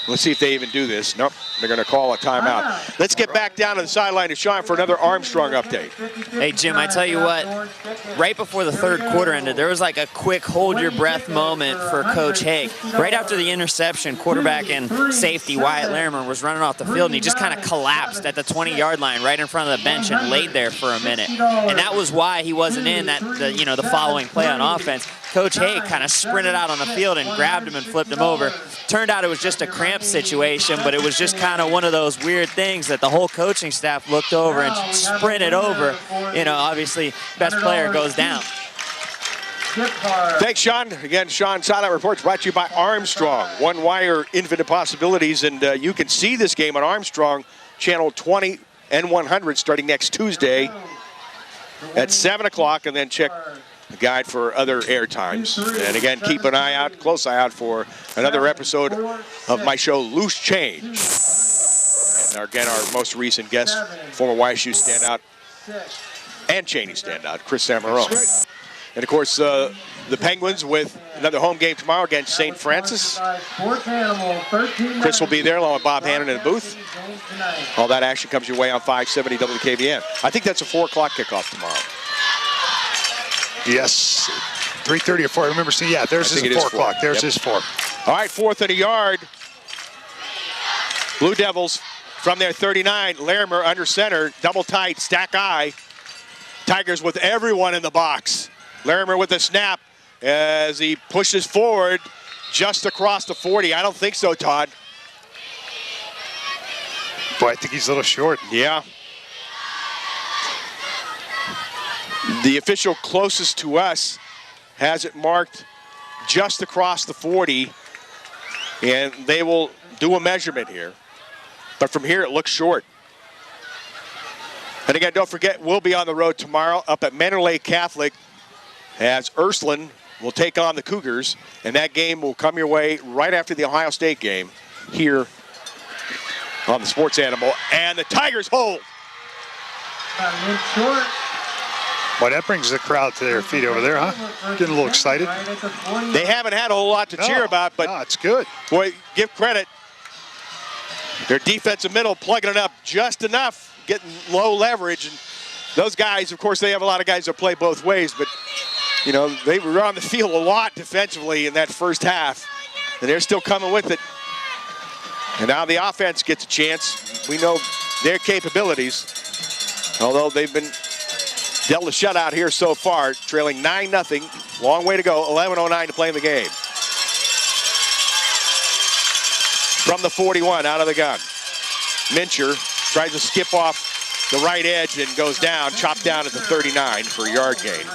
Let's see if they even do this. Nope, they're going to call a timeout. Let's get back down to the sideline to Sean for another Armstrong update. Hey, Jim, I tell you what, right before the 3rd quarter ended, there was like a quick hold-your-breath moment for Coach Hake. Right after the interception, quarterback and safety Wyatt Larimer was running off the field, and he just kind of collapsed at the 20-yard line right in front of the bench and laid there for a minute. And that was why he wasn't in the following play on offense. Coach Hake kind of sprinted out on the field and grabbed him and flipped him over. Turned out it was just a cramp situation, but it was just kind of one of those weird things that the whole coaching staff looked over and sprinted over. Obviously, best player goes down. Thanks, Sean. Again, Sean Sideline Reports brought to you by Armstrong. One wire, infinite possibilities, and you can see this game on Armstrong, channel 20 and 100, starting next Tuesday at 7 o'clock, and then check the guide for other air times. And again, keep an eye out, close eye out for another episode of my show, Loose Change. And again, our most recent guest, former YSU standout and Cheney standout, Chris Samarone. And of course, the Penguins with another home game tomorrow against St. Francis. Chris will be there along with Bob Hannon in the booth. All that action comes your way on 570 WKBN. I think that's a 4 o'clock kickoff tomorrow. Yes, 3:30 or 4. I remember seeing, yeah, theirs is 4 o'clock. Theirs is 4. All right, 4th and a yard. Blue Devils from their 39. Larimer under center, double tight, stack eye. Tigers with everyone in the box. Larimer with the snap as he pushes forward just across the 40. I don't think so, Todd. Boy, I think he's a little short. Yeah. The official closest to us has it marked just across the 40, and they will do a measurement here. But from here, it looks short. And again, don't forget, we'll be on the road tomorrow up at Manor Lake Catholic as Ursuline will take on the Cougars, and that game will come your way right after the Ohio State game here on the Sports Animal. And the Tigers hold. Short. Boy, that brings the crowd to their feet over there, huh? Getting a little excited. They haven't had a whole lot to cheer about, but it's good. Boy, give credit. Their defensive middle plugging it up just enough, getting low leverage. And those guys, of course, they have a lot of guys that play both ways, but, they were on the field a lot defensively in that first half, and they're still coming with it. And now the offense gets a chance. We know their capabilities, although they've been dealt a shutout here so far, trailing 9-0. Long way to go, 11:09 to play in the game. From the 41, out of the gun. Mincher tries to skip off the right edge and goes down, chopped down at the 39 for a yard gain.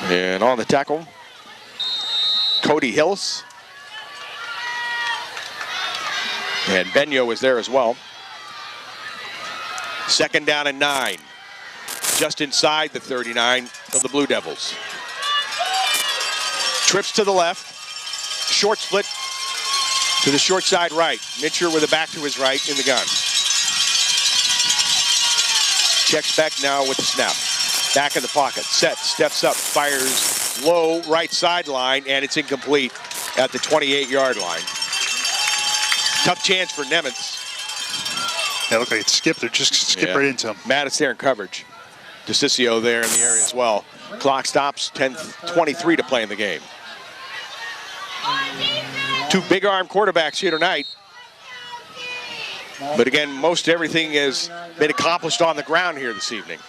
And on the tackle, Cody Hillis. And Benyo was there as well. 2nd down and 9. Just inside the 39 of the Blue Devils. Trips to the left. Short split to the short side right. Mincher with a back to his right in the gun. Checks back now with the snap. Back in the pocket. Set. Steps up. Fires low right sideline, and it's incomplete at the 28-yard line. Tough chance for Nemitz. They look like it skipped. They're just skip right into him. Mattis there in coverage. DeCiccio there in the area as well. Clock stops, 10:23 to play in the game. Two big arm quarterbacks here tonight. But again, most everything has been accomplished on the ground here this evening.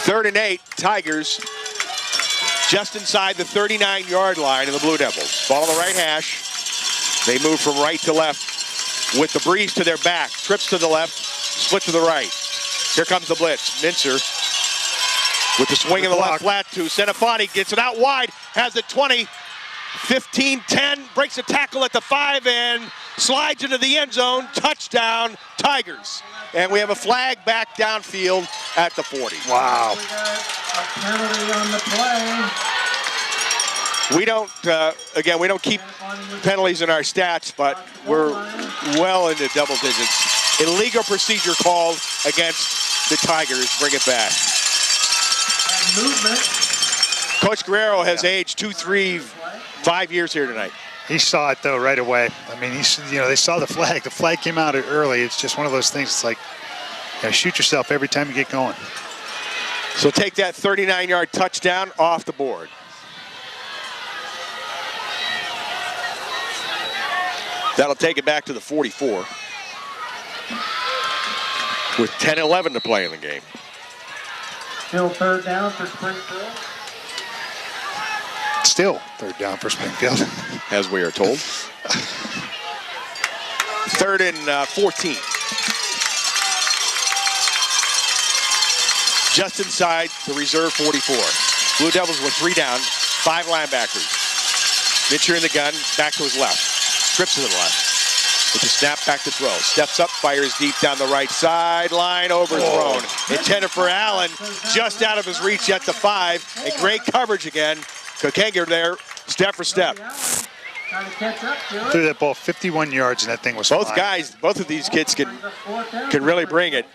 3rd and 8, Tigers just inside the 39-yard line of the Blue Devils. Ball on the right hash. They move from right to left with the breeze to their back. Trips to the left, split to the right. Here comes the blitz. Mincer with the swing in the left flat to Senafani. Gets it out wide, has it 20, 15, 10, breaks a tackle at the 5 and slides into the end zone. Touchdown, Tigers. And we have a flag back downfield at the 40. Wow. We got a penalty on the play. We don't, again, we don't keep penalties in our stats, but we're well into double digits. Illegal procedure called against the Tigers. Bring it back. And movement. Coach Guerrero has aged 2, 3, 5 years here tonight. He saw it though right away. I mean, they saw the flag. The flag came out early. It's just one of those things. It's like, shoot yourself every time you get going. So take that 39-yard touchdown off the board. That'll take it back to the 44. With 10-11 to play in the game. Still 3rd down for Springfield. Still 3rd down for Springfield. As we are told. 3rd and 14. Just inside the reserve 44. Blue Devils with 3 down, 5 linebackers. Mitchell in the gun, back to his left. Trips to the left. With the snap, back to throw. Steps up, fires deep down the right sideline, overthrown. Intended for Allen, just out of his reach at the 5. And great coverage again. Kokenger there, step for step. Trying to catch up to it. Threw that ball 51 yards, and that thing was Both flying. guys, both of these kids can really bring it.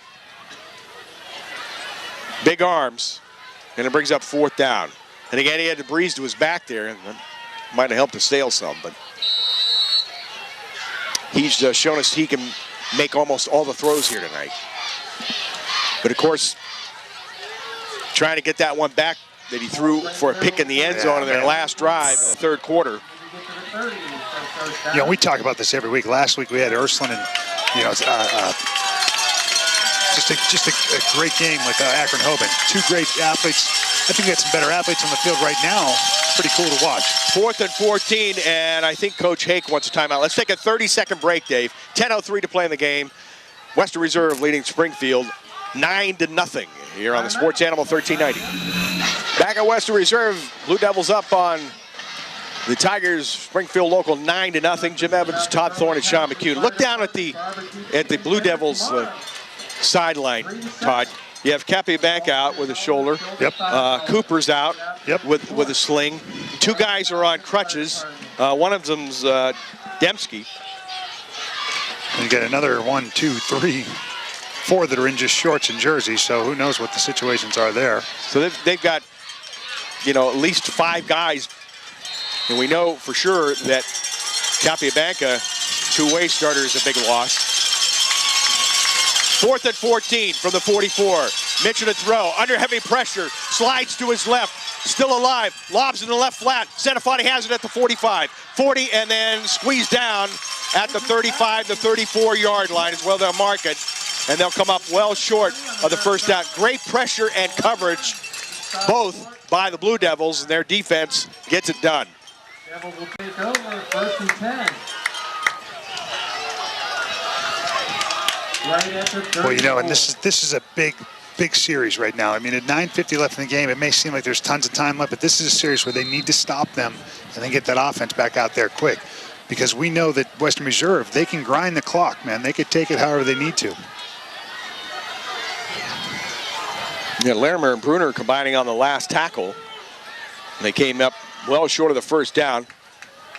Big arms, and it brings up 4th down. And again, he had the breeze to his back there, and that might have helped to sail some, but he's shown us he can make almost all the throws here tonight. But of course, trying to get that one back that he threw for a pick in the end zone in their last drive in the 3rd quarter. We talk about this every week. Last week we had Ursuline, and just a great game with Akron Hoban. 2 great athletes. I think we got some better athletes on the field right now. Pretty cool to watch. 4th and 14, and I think Coach Hake wants a timeout. Let's take a 30-second break, Dave. 10:03 to play in the game. Western Reserve leading Springfield 9-0 here on the Sports Animal 1390. Back at Western Reserve, Blue Devils up on the Tigers. Springfield local 9-0. Jim Evans, Todd Thorne, and Sean McCune. Look down at the Blue Devils sideline, Todd. You have Capibank out with a shoulder. Yep. Cooper's out. Yep. With a sling. 2 guys are on crutches. One of them's Dembski. And you got another 1, 2, 3, 4 that are in just shorts and jerseys. So who knows what the situations are there. So they've got, at least 5 guys. And we know for sure that Capibanca, 2-way starter, is a big loss. 4th and 14 from the 44. Mitchell to throw, under heavy pressure, slides to his left, still alive, lobs in the left flat. Senafani has it at the 45, 40, and then squeezed down at the 35 to 34-yard line is where they'll mark it. And they'll come up well short of the 1st down. Great pressure and coverage, both by the Blue Devils, and their defense gets it done. Devils will take over, 1st and 10. Right at the 34. Well, and this is a big series right now. I mean, at 9:50 left in the game, it may seem like there's tons of time left, but this is a series where they need to stop them and then get that offense back out there quick. Because we know that Western Reserve, they can grind the clock, man. They could take it however they need to. Yeah, Larimer and Bruner combining on the last tackle. They came up well short of the 1st down.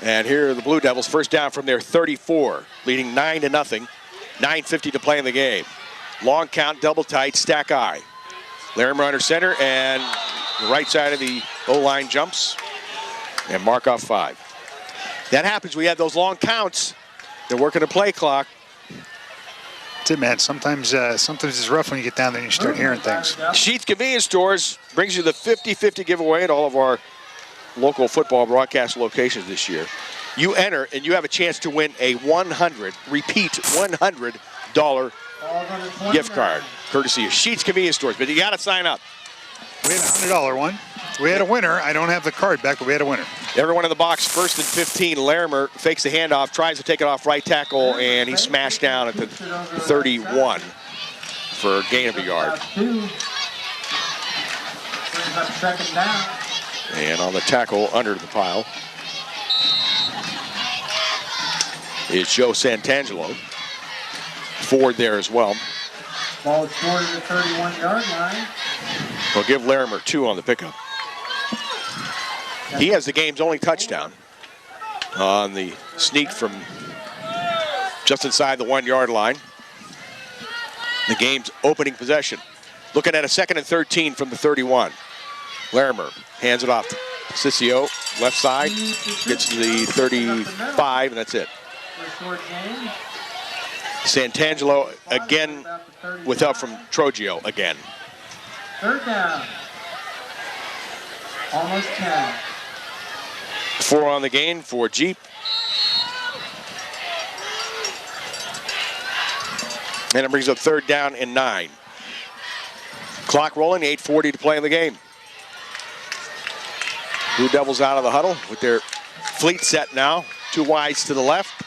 And here are the Blue Devils, 1st down from their 34, leading 9-0. 9:50 to play in the game. Long count, double tight, stack eye. Larimer under center, and the right side of the O-line jumps and mark off 5. That happens. We have those long counts. They're working the play clock. That's it, man. Sometimes it's rough when you get down there and you start hearing things. Sheets Convenience Stores brings you the 50-50 giveaway at all of our local football broadcast locations this year. You enter and you have a chance to win a $100 gift card, courtesy of Sheets Convenience Stores. But you got to sign up. We had a $100 one. We had a winner. I don't have the card back, but we had a winner. Everyone in the box, 1st and 15. Larimer fakes the handoff, tries to take it off right tackle, and he's smashed down at the 31 for a gain of a yard. Second down. And on the tackle under the pile is Joe Santangelo. Ford there as well. Ball is scored at the 31-yard line. We'll give Larimer 2 on the pickup. He has the game's only touchdown on the sneak from just inside the 1-yard line. The game's opening possession. Looking at a 2nd and 13 from the 31. Larimer hands it off to Ciccio, left side, gets to the 35, and that's it. Santangelo again with help from Trogio again. 3rd down. Almost 10. 4 on the gain for Jeep. And it brings up 3rd down and 9. Clock rolling, 8:40 to play in the game. Blue Devils out of the huddle with their fleet set now. 2 wides to the left.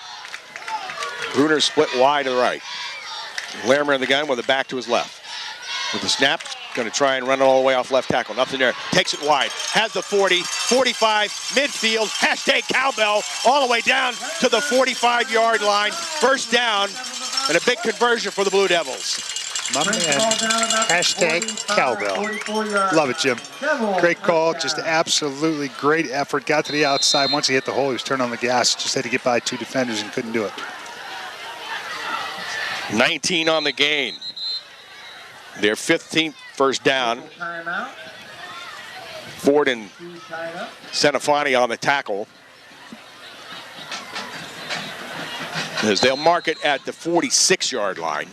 Bruner split wide to the right. Larimer in the gun with it back to his left. With the snap, going to try and run it all the way off left tackle. Nothing there. Takes it wide. Has the 40, 45, midfield. Hashtag cowbell all the way down to the 45-yard line. 1st down and a big conversion for the Blue Devils. My man, hashtag cowbell. Love it, Jim. Great call, just absolutely great effort. Got to the outside. Once he hit the hole, he was turning on the gas. Just had to get by 2 defenders and couldn't do it. 19 on the gain. Their 15th first down. Ford and Senafani on the tackle. As they'll mark it at the 46-yard line.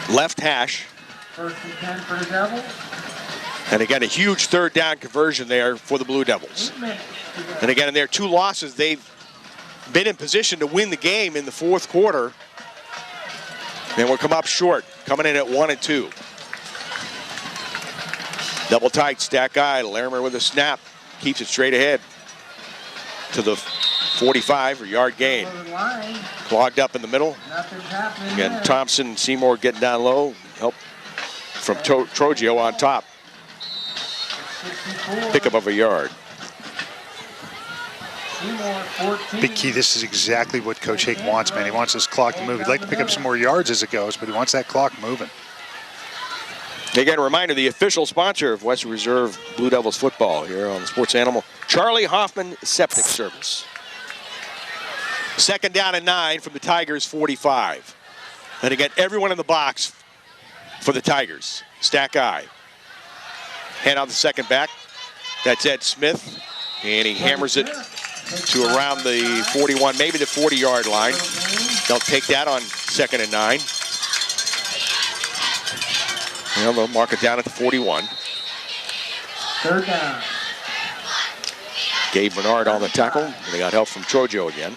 Left hash. 1st and 10 for the Devils. And again, a huge 3rd down conversion there for the Blue Devils. And again, in their 2 losses, they've been in position to win the game in the 4th quarter. And will come up short, coming in at 1 and 2. Double tight, stack guy. Larimer with a snap, keeps it straight ahead to the 45 or yard gain. Clogged up in the middle. Again, Thompson, Seymour getting down low. Help from Trogio on top. Pickup of a yard. Big key, this is exactly what Coach Hake wants, man. He wants this clock to move. He'd like to pick up some more yards as it goes, but he wants that clock moving. Again, a reminder, the official sponsor of Western Reserve Blue Devils football here on the Sports Animal, Charlie Hoffman Septic Service. 2nd down and 9 from the Tigers' 45. And again, everyone in the box for the Tigers. Stack eye. Hand out the second back. That's Ed Smith. And he hammers it to around the 41, maybe the 40-yard line. They'll take that on 2nd and 9. Well, they'll mark it down at the 41. 3rd down. Gabe Bernard on the tackle. And they got help from Trogio again.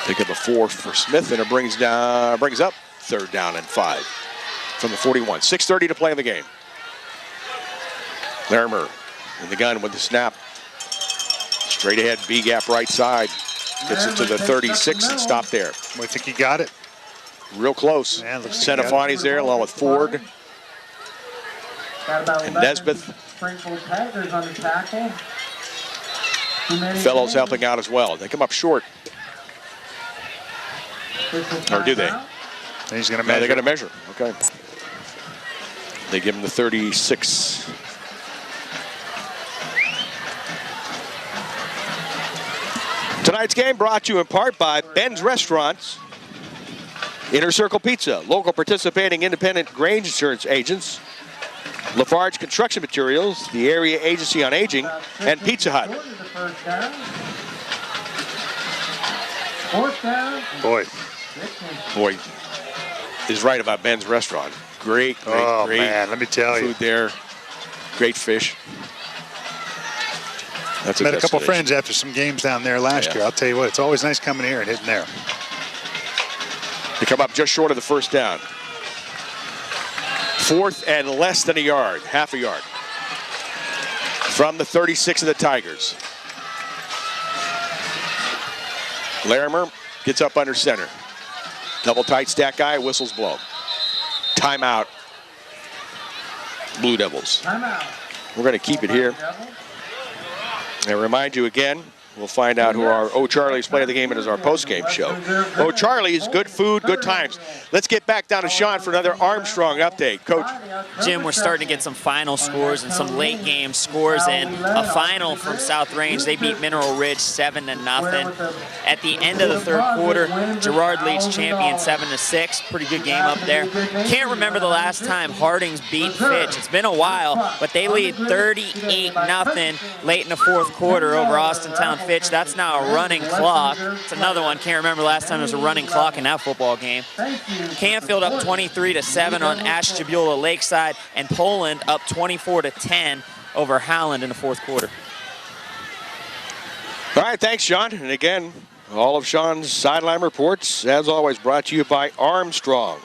Pick up a 4 for Smith, and it brings up 3rd down and 5 from the 41. 6:30 to play in the game. Larimer in the gun with the snap. Straight ahead, B gap right side. Gets it to the 36 and stop there. I think he got it. Real close. Yeah, Senafani's there along with Ford and Nesbitt. Springfield Tigers on the tackle. Fellows helping out as well. They come up short. Or do they? He's going to measure. No, they're going to measure. Okay. They give him the 36. Tonight's game brought to you in part by Ben's Restaurants, Inner Circle Pizza, local participating independent Grange insurance agents, Lafarge Construction Materials, the Area Agency on Aging, and Pizza Hut. First down. Fourth down. Boy, is right about Ben's Restaurant. Great, great man, let me tell food you. there. Great fish. That's Met a couple destination. friends after some games down there last year. I'll tell you what, it's always nice coming here and hitting there. They come up just short of the first down. Fourth and less than a yard, half a yard. From the 36 of the Tigers. Larimer gets up under center. Double tight stack guy, whistles blow. Timeout, Blue Devils. Timeout. We're going to keep it here. And remind you again, we'll find out who our O'Charlie's play of the game is our post-game show. O'Charlie's, good food, good times. Let's get back down to Sean for another Armstrong update. Coach. Jim, we're starting to get some final scores and some late game scores, and a final from South Range. They beat Mineral Ridge 7-0. At the end of the third quarter, Girard leads champion 7-6. Pretty good game up there. Can't remember the last time Harding's beat Fitch. It's been a while, but they lead 38-0 late in the fourth quarter over Austintown Fitch. That's now a running clock. It's another one. Can't remember the last time there was a running clock in that football game. Canfield up 23-7 on Ashtabula Lakeside, and Poland up 24-10 over Howland in the fourth quarter. All right, thanks, Sean. And again, all of Sean's sideline reports, as always, brought to you by Armstrong.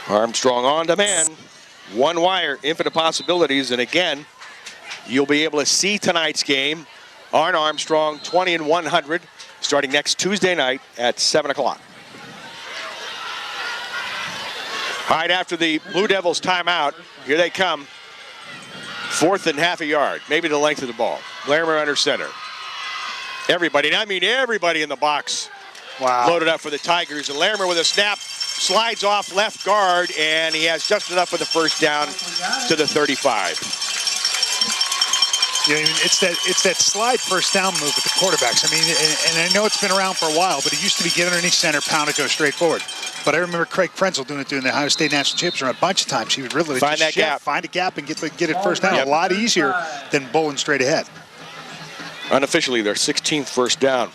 Armstrong on demand, one wire, infinite possibilities. And again, you'll be able to see tonight's game on Armstrong, 20 and 100, starting next Tuesday night at 7 o'clock. All right, after the Blue Devils timeout, here they come. Fourth and half a yard, maybe the length of the ball. Larimer under center. Everybody, and I mean everybody in the box, loaded up for the Tigers. And Larimer with a snap, slides off left guard, and he has just enough for the first down to the 35. You know, it's that slide first down move with the quarterbacks. I mean, and I know it's been around for a while, but it used to be get underneath center, pound it, go straight forward. But I remember Craig Frenzel doing it during the Ohio State National Championship a bunch of times. He would really find just that gap, find a gap, and get it first down. A lot easier than bowling straight ahead. Unofficially, their 16th first down.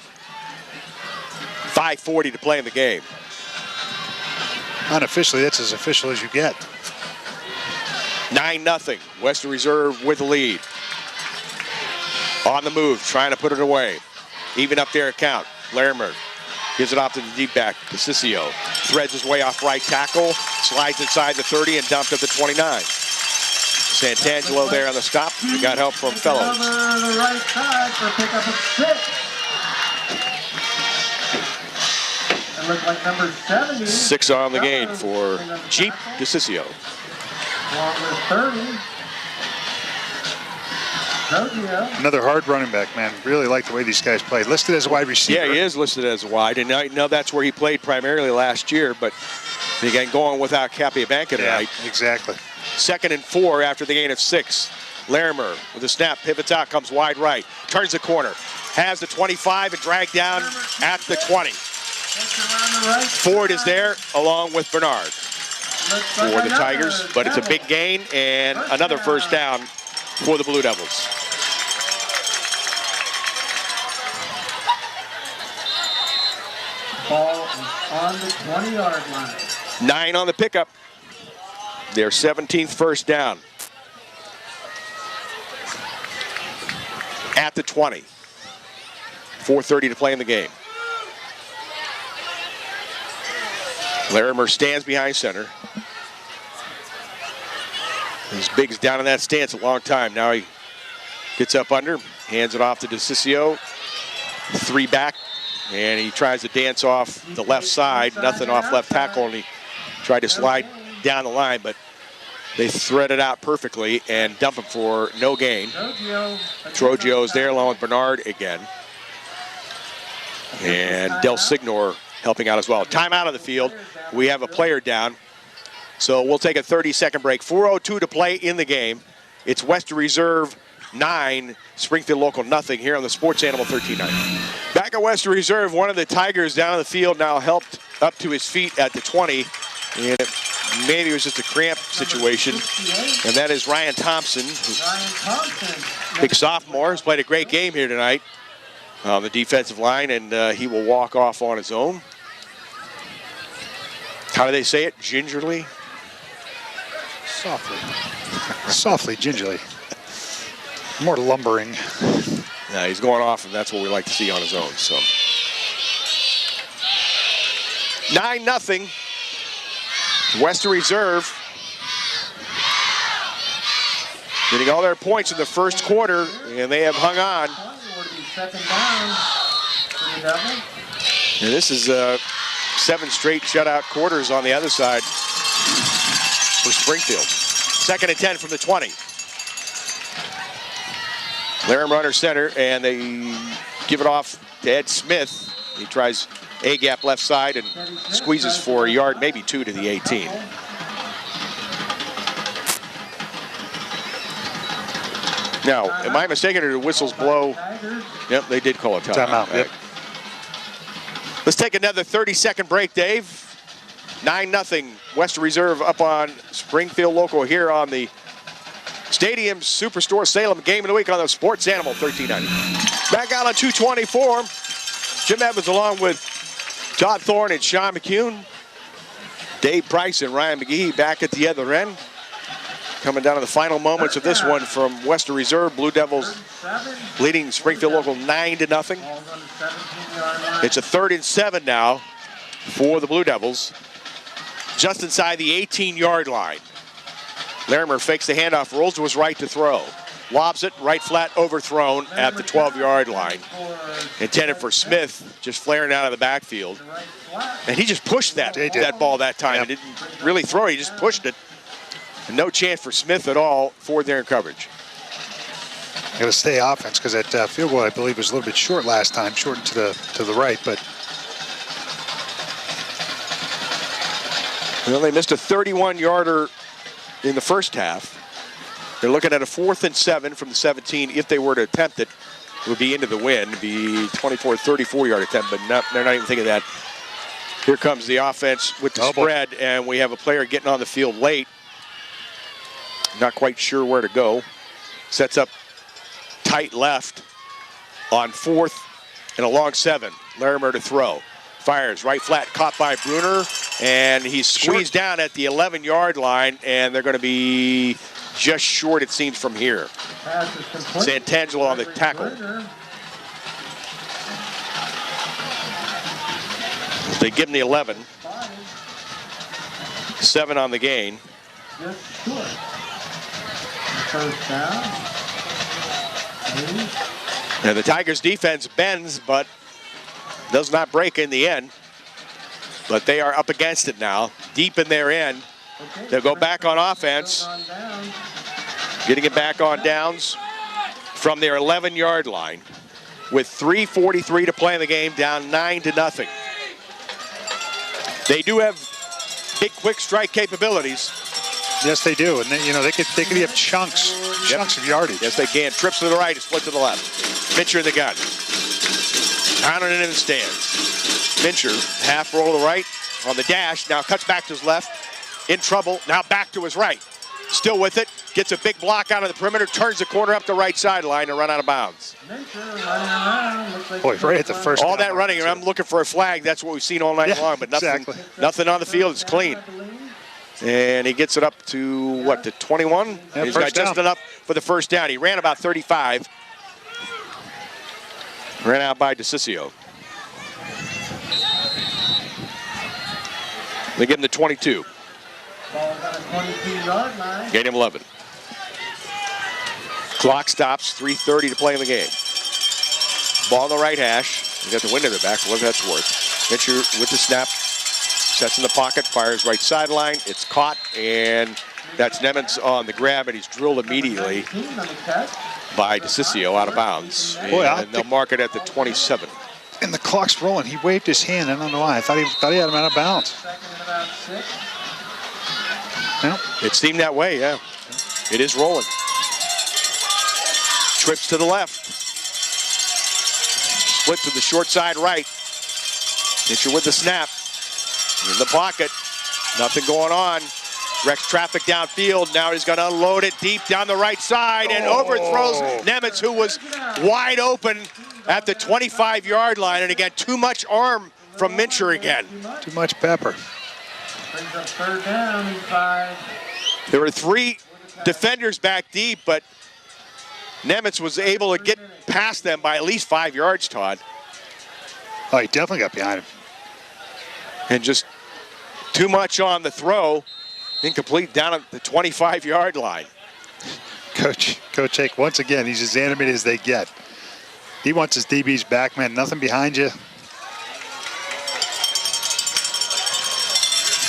5:40 to play in the game. Unofficially, that's as official as you get. 9-0. Western Reserve with the lead. On the move, trying to put it away. Even up their account. Larimer gives it off to the deep back, Casisio. Threads his way off right tackle, slides inside the 30 and dumped at the 29. Santangelo there on the stop. He got help from Fellows. Over the right side for pickup of 6. It looks like number 70. 6 on the gain for Jeep Casisio. Along with 30. Another hard running back, man. Really like the way these guys play. Listed as a wide receiver. Yeah, he is listed as a wide, and I know that's where he played primarily last year, but again, going without Capiabanca tonight. Yeah, exactly. 2nd and 4 after the gain of 6. Larimer with a snap, pivots out, comes wide right, turns the corner, has the 25 and dragged down at the 20. Ford is there along with Bernard for the Tigers, but it's a big gain and another first down for the Blue Devils. Ball is on the 20-yard line. 9 on the pickup. Their 17th first down. At the 20. 4:30 to play in the game. Larimer stands behind center. His Big's down in that stance a long time. Now he gets up under, hands it off to DeCiccio. 3 back, and he tries to dance off the left side. Nothing off left tackle, and he tried to slide down the line, but they thread it out perfectly and dump him for no gain. Trogio is there along with Bernard again. And Del Signor helping out as well. Timeout on the field. We have a player down. So we'll take a 30-second break. 4:02 to play in the game. It's Western Reserve 9, Springfield Local nothing here on the Sports Animal 1390. Back at Western Reserve, one of the Tigers down on the field now helped up to his feet at the 20. And maybe it was just a cramp situation. And that is Ryan Thompson, big sophomore, has played a great game here tonight on the defensive line, and he will walk off on his own. How do they say it? Gingerly? Softly. Softly, gingerly. More lumbering. Yeah, he's going off, and that's what we like to see on his own. So 9-0. Western Reserve getting all their points in the first quarter, and they have hung on. And this is 7 straight shutout quarters on the other side for Springfield. 2nd and 10 from the 20. Larimer under center, and they give it off to Ed Smith. He tries A-gap left side and squeezes for a yard, maybe 2 to the 18. Now, am I mistaken, or did the whistles blow? Yep, they did call a timeout. Yep. Let's take another 30-second break, Dave. 9-0, Western Reserve up on Springfield Local here on the Stadium Superstore Salem Game of the Week on the Sports Animal 1390. Back out on 224. Jim Evans along with Todd Thorne and Sean McCune. Dave Price and Ryan McGee back at the other end. Coming down to the final moments of this one from Western Reserve. Blue Devils leading Springfield Local 9-0. It's a 3rd and 7 now for the Blue Devils. Just inside the 18-yard line. Larimer fakes the handoff, rolls to his right to throw. Lobs it, right flat, overthrown at the 12-yard line. Intended for Smith, just flaring out of the backfield. And he just pushed that ball that time. Yep. He didn't really throw it, he just pushed it. And no chance for Smith at all for their coverage. Got to stay offense because that field goal, I believe, was a little bit short last time, shortened to the right, but. Well, they missed a 31-yarder in the first half. They're looking at a 4th and 7 from the 17. If they were to attempt it, it would be into the wind. It'd be 24, 34-yard attempt, but they're not even thinking that. Here comes the offense with the spread, and we have a player getting on the field late. Not quite sure where to go. Sets up tight left on 4th and a long 7. Larimer to throw. Fires right flat, caught by Bruner, and he's squeezed down at the 11-yard line, and they're going to be just short, it seems, from here. Santangelo on the tackle. They give him the 11. 7 on the gain. And the Tigers defense bends, but does not break in the end. But they are up against it now, deep in their end. They'll go back on offense, getting it back on downs from their 11-yard line with 3:43 to play in the game, down 9-0. They do have big, quick strike capabilities. Yes, they do, and they could have chunks of yardage. Yes, they can. Trips to the right, split to the left. Fincher in the gun. Pounding it in the stands. Fincher, half roll to the right on the dash. Now cuts back to his left. In trouble. Now back to his right. Still with it. Gets a big block out of the perimeter. Turns the corner up the right sideline and run out of bounds. Boy, right at the first. All that running, and I'm looking for a flag. That's what we've seen all night long, but nothing on the field. It's clean. And he gets it up to, what, to 21? Yeah, he's got just enough for the first down. He ran about 35. Ran out by DeCiccio. They give him the 22. Gain him 11. Clock stops, 3:30 to play in the game. Ball on the right hash. They got the wind in their back, whatever that's worth. Fincher with the snap. Sets in the pocket, fires right sideline. It's caught, and that's Nemens on the grab, and he's drilled immediately by DeCiccio out of bounds. And they'll mark it at the 27. And the clock's rolling. He waved his hand. I don't know why. I thought he had him out of bounds. Well, it seemed that way, yeah. It is rolling. Trips to the left. Split to the short side right. Fincher with the snap. In the pocket. Nothing going on. Wrecks traffic downfield. Now he's going to unload it deep down the right side and overthrows Nemitz, who was wide open at the 25-yard line. And again, too much arm from Mincher again. Too much pepper. Brings up third down and 5. There were 3 defenders back deep, but Nemitz was able to get past them by at least 5 yards, Todd. Oh, he definitely got behind him. And just too much on the throw. Incomplete down at the 25-yard line. Coach Hake, once again, he's as animated as they get. He wants his DBs back, man. Nothing behind you.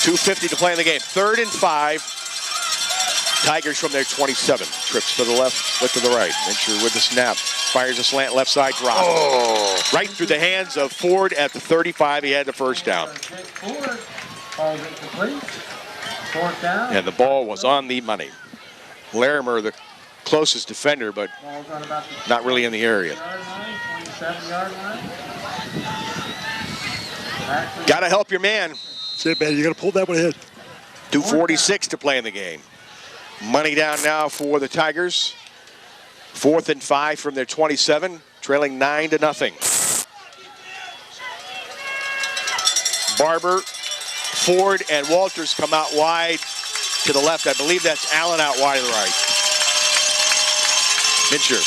2:50 to play in the game. 3rd and 5. Tigers from their 27. Trips to the left, split to the right. Mincher with the snap. Fires a slant left side drop. Right through the hands of Ford at the 35. He had the first down. Ford calls it complete. 4th down. And the ball was on the money. Larimer, the closest defender, but Ball's on about the not really in the area. 27-yard line. Got to help your man. Say, man, you got to pull that one ahead. 2:46 to play in the game. Money down now for the Tigers. 4th and 5 from their 27, trailing 9-0. Barber, Ford, and Walters come out wide to the left. I believe that's Allen out wide to the right. Mincher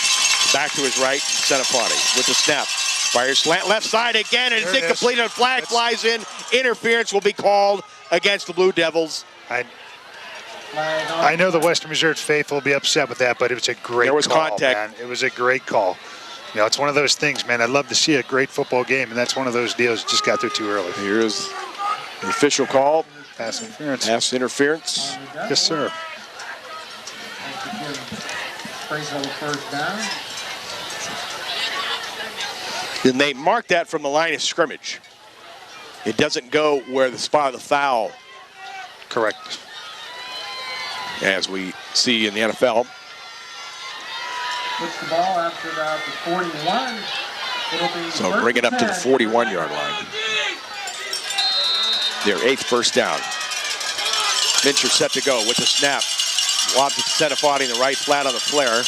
back to his right, Senefani with the snap. Fires slant left side again, and it's incomplete, and flag flies in. Interference will be called against the Blue Devils. I know the Western Reserve faithful will be upset with that, but it was a great call. There was contact. Man. It was a great call. You know, it's one of those things, man. I'd love to see a great football game, and that's one of those deals that just got there too early. Here's the official call. Pass interference. Pass interference. Yes, sir. Springfield first down. And they mark that from the line of scrimmage. It doesn't go where the spot of the foul. Correct. As we see in the NFL. Puts the ball after the 41. It'll be So bring it up to the 41-yard line. Their 8th first down. Mincher set to go with the snap. Lobs it to Senefani in the right flat on the flare.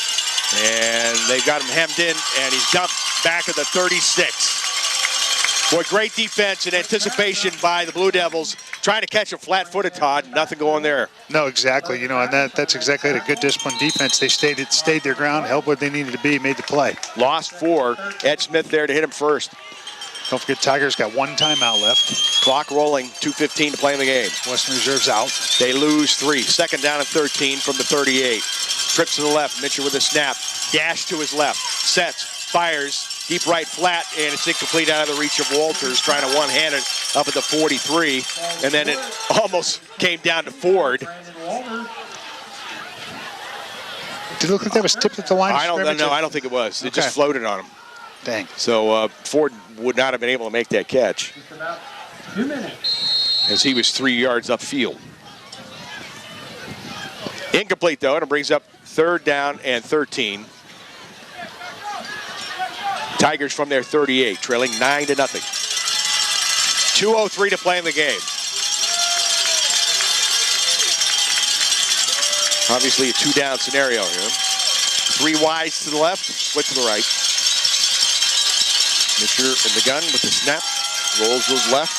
And they've got him hemmed in, and he's dumped back at the 36. Boy, great defense and anticipation by the Blue Devils. Trying to catch a flat-footed, Todd. Nothing going there. No, exactly. You know, and that's exactly a good disciplined defense. They stayed their ground, held where they needed to be, made the play. Lost 4. Ed Smith there to hit him first. Don't forget, Tigers got 1 timeout left. Clock rolling, 2:15 to play in the game. Western Reserve's out. They lose 3. 2nd down and 13 from the 38. Trips to the left. Mincher with a snap. Dash to his left. Sets. Fires. Deep right flat, and it's incomplete out of the reach of Walters, trying to one-hand it up at the 43. And then it almost came down to Ford. Did it look like that was tipped at the line? I don't think it was. It just floated on him. Dang. So Ford would not have been able to make that catch. Just about 2 minutes. As he was 3 yards upfield. Incomplete, though, and it brings up 3rd down and 13. Tigers from their 38, trailing 9-0. 2:03 to play in the game. Obviously a 2-down scenario here. 3 wides to the left, split to the right. Mincher in the gun with the snap. Rolls to his left.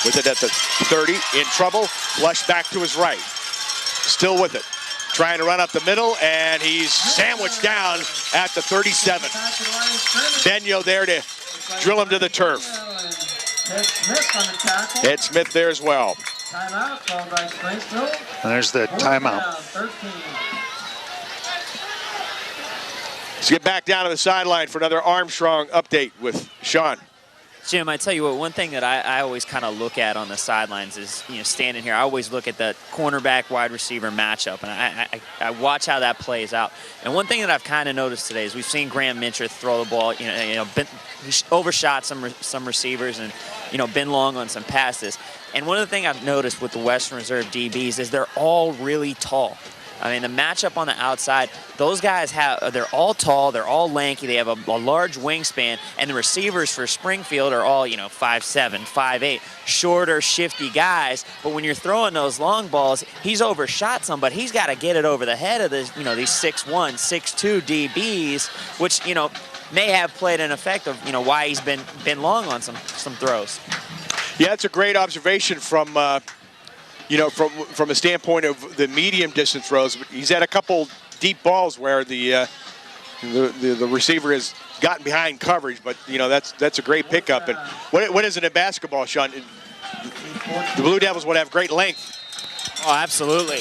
With it at the 30, in trouble. Flush back to his right. Still with it. Trying to run up the middle, and he's sandwiched down at the 37. Benyo there to drill him to the turf. Ed Smith on the tackle. Ed Smith there as well. Timeout called by Springfield. And there's the timeout. 13. Let's get back down to the sideline for another Armstrong update with Sean. Jim, I tell you what, one thing that I always kind of look at on the sidelines is, you know, standing here, I always look at the cornerback wide receiver matchup, and I watch how that plays out. And one thing that I've kind of noticed today is we've seen Graham Mincher throw the ball, he overshot some receivers and, been long on some passes. And one of the things I've noticed with the Western Reserve DBs is they're all really tall. I mean, the matchup on the outside, those guys they're all tall, they're all lanky, they have a large wingspan, and the receivers for Springfield are all, 5'7", 5'8", shorter, shifty guys. But when you're throwing those long balls, he's overshot some, but he's got to get it over the head of these 6'1", 6'2" DBs, which, may have played an effect of, why he's been long on some throws. Yeah, it's a great observation from, from a standpoint of the medium distance throws. But he's had a couple deep balls where the receiver has gotten behind coverage. But that's a great pickup. And what is it in basketball, Sean? The Blue Devils would have great length. Oh, absolutely.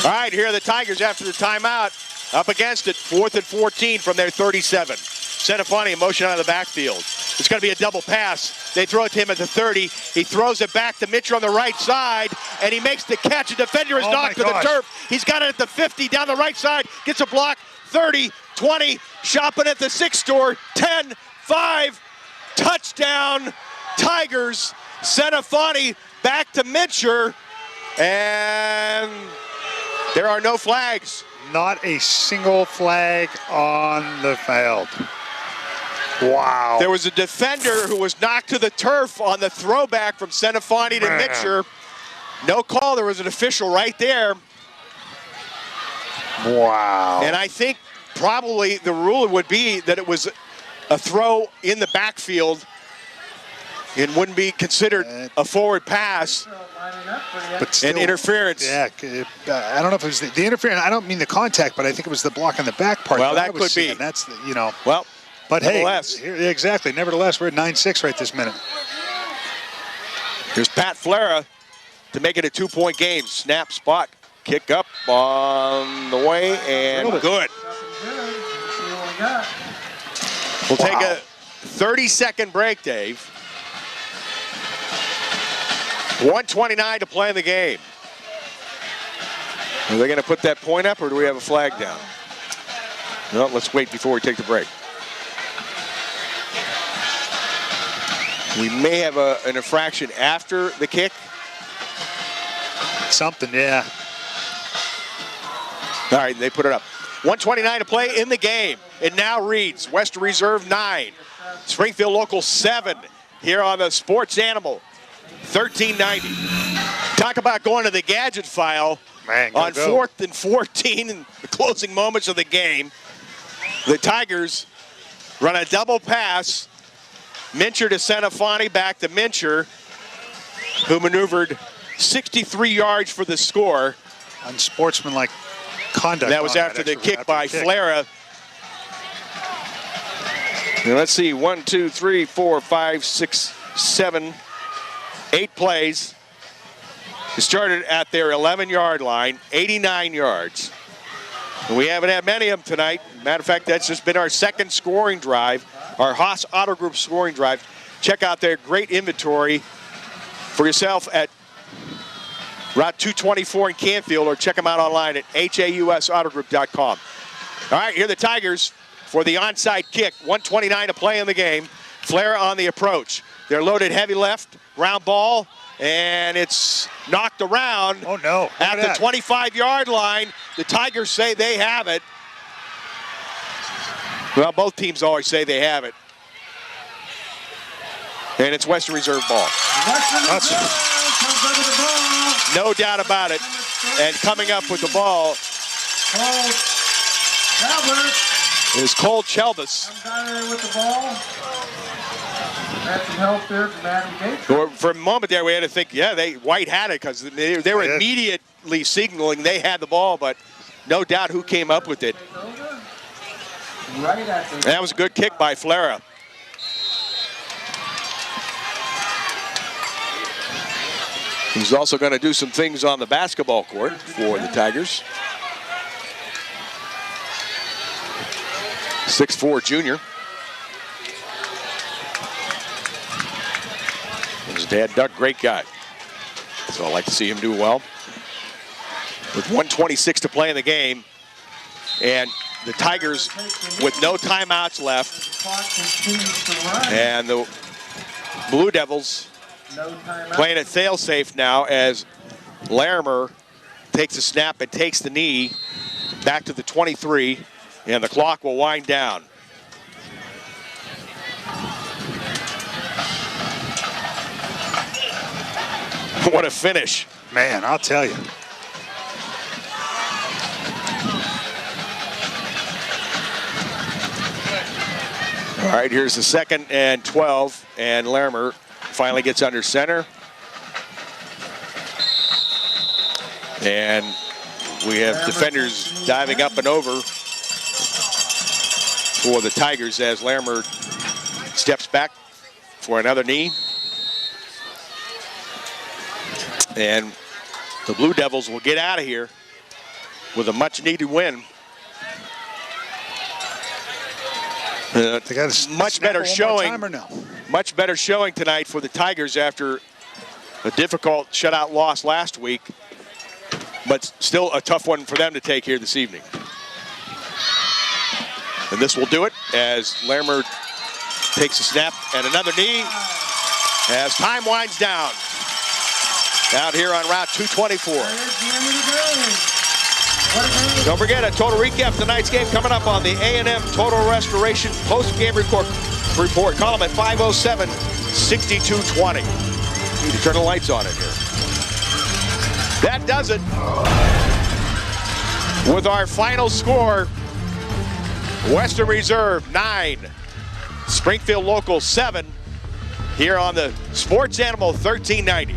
All right, here are the Tigers after the timeout. Up against it, 4th and 14 from their 37. Senefani in motion out of the backfield. It's going to be a double pass. They throw it to him at the 30. He throws it back to Mitchell on the right side, and he makes the catch. A defender is knocked to the turf. He's got it at the 50, down the right side, gets a block, 30, 20, shopping at the 6 store, 10, 5, touchdown, Tigers. Senefani back to Mitchell, and there are no flags. Not a single flag on the field. Wow. There was a defender who was knocked to the turf on the throwback from Senefani to Mitchell. No call. There was an official right there. Wow. And I think probably the rule would be that it was a throw in the backfield. It wouldn't be considered a forward pass. But still, and interference. Yeah, I don't know if it was the interference. I don't mean the contact, but I think it was the block on the back part. Well, that could be. And that's Well, but nevertheless. Hey, exactly. Nevertheless, we're at 9-6 right this minute. Here's Pat Flera to make it a 2-point game. Snap, spot, kick up on the way, and good. We'll take a 30-second break, Dave. 1:29 to play in the game. Are they going to put that point up, or do we have a flag down? No, let's wait before we take the break. We may have an infraction after the kick. Something, yeah. All right, they put it up. 1:29 to play in the game. It now reads Western Reserve 9, Springfield Local 7 here on the Sports Animal. 1390. Talk about going to the gadget file. Man, on 4th and 14 in the closing moments of the game. The Tigers run a double pass. Mincher to Senefani, back to Mincher, who maneuvered 63 yards for the score. Unsportsmanlike conduct. That was after the kick by Flera. Now let's see, 1, 2, 3, 4, 5, 6, 7, 8 plays. It started at their 11-yard line, 89 yards. And we haven't had many of them tonight. Matter of fact, that's just been our second scoring drive, our Haas Auto Group scoring drive. Check out their great inventory for yourself at Route 224 in Canfield, or check them out online at hausautogroup.com. All right, here are the Tigers for the onside kick. 1:29 to play in the game. Flera on the approach. They're loaded heavy left, round ball, and it's knocked around. Oh, no. At the 25-yard line. The Tigers say they have it. Well, both teams always say they have it. And it's Western Reserve ball. No doubt about it. And coming up with the ball is Cole Chelvis. With the ball. Had some help there from Adam Gates. For a moment there, we had to think, White had it, because they were immediately signaling they had the ball, but no doubt who came up with it. Right at the That was a good kick by Flera. He's also going to do some things on the basketball court for the Tigers. 6'4" junior. His dad, Doug, great guy. So I like to see him do well. With 1:26 to play in the game, and the Tigers with no timeouts left, and the Blue Devils playing at fail-safe now as Larimer takes a snap and takes the knee back to the 23, and the clock will wind down. What a finish. Man, I'll tell you. All right, here's the 2nd and 12, and Larimer finally gets under center. And we have defenders diving up and over for the Tigers as Larimer steps back for another knee. And the Blue Devils will get out of here with a much-needed win. They got a much better showing. No? Much better showing tonight for the Tigers after a difficult shutout loss last week, but still a tough one for them to take here this evening. And this will do it as Larimer takes a snap and another knee as time winds down. Out here on Route 224. Don't forget a total recap of tonight's game coming up on the A&M Total Restoration post-game report. Call them at 507-6220. Need to turn the lights on in here. That does it. With our final score, Western Reserve 9, Springfield Local 7, here on the Sports Animal 1390.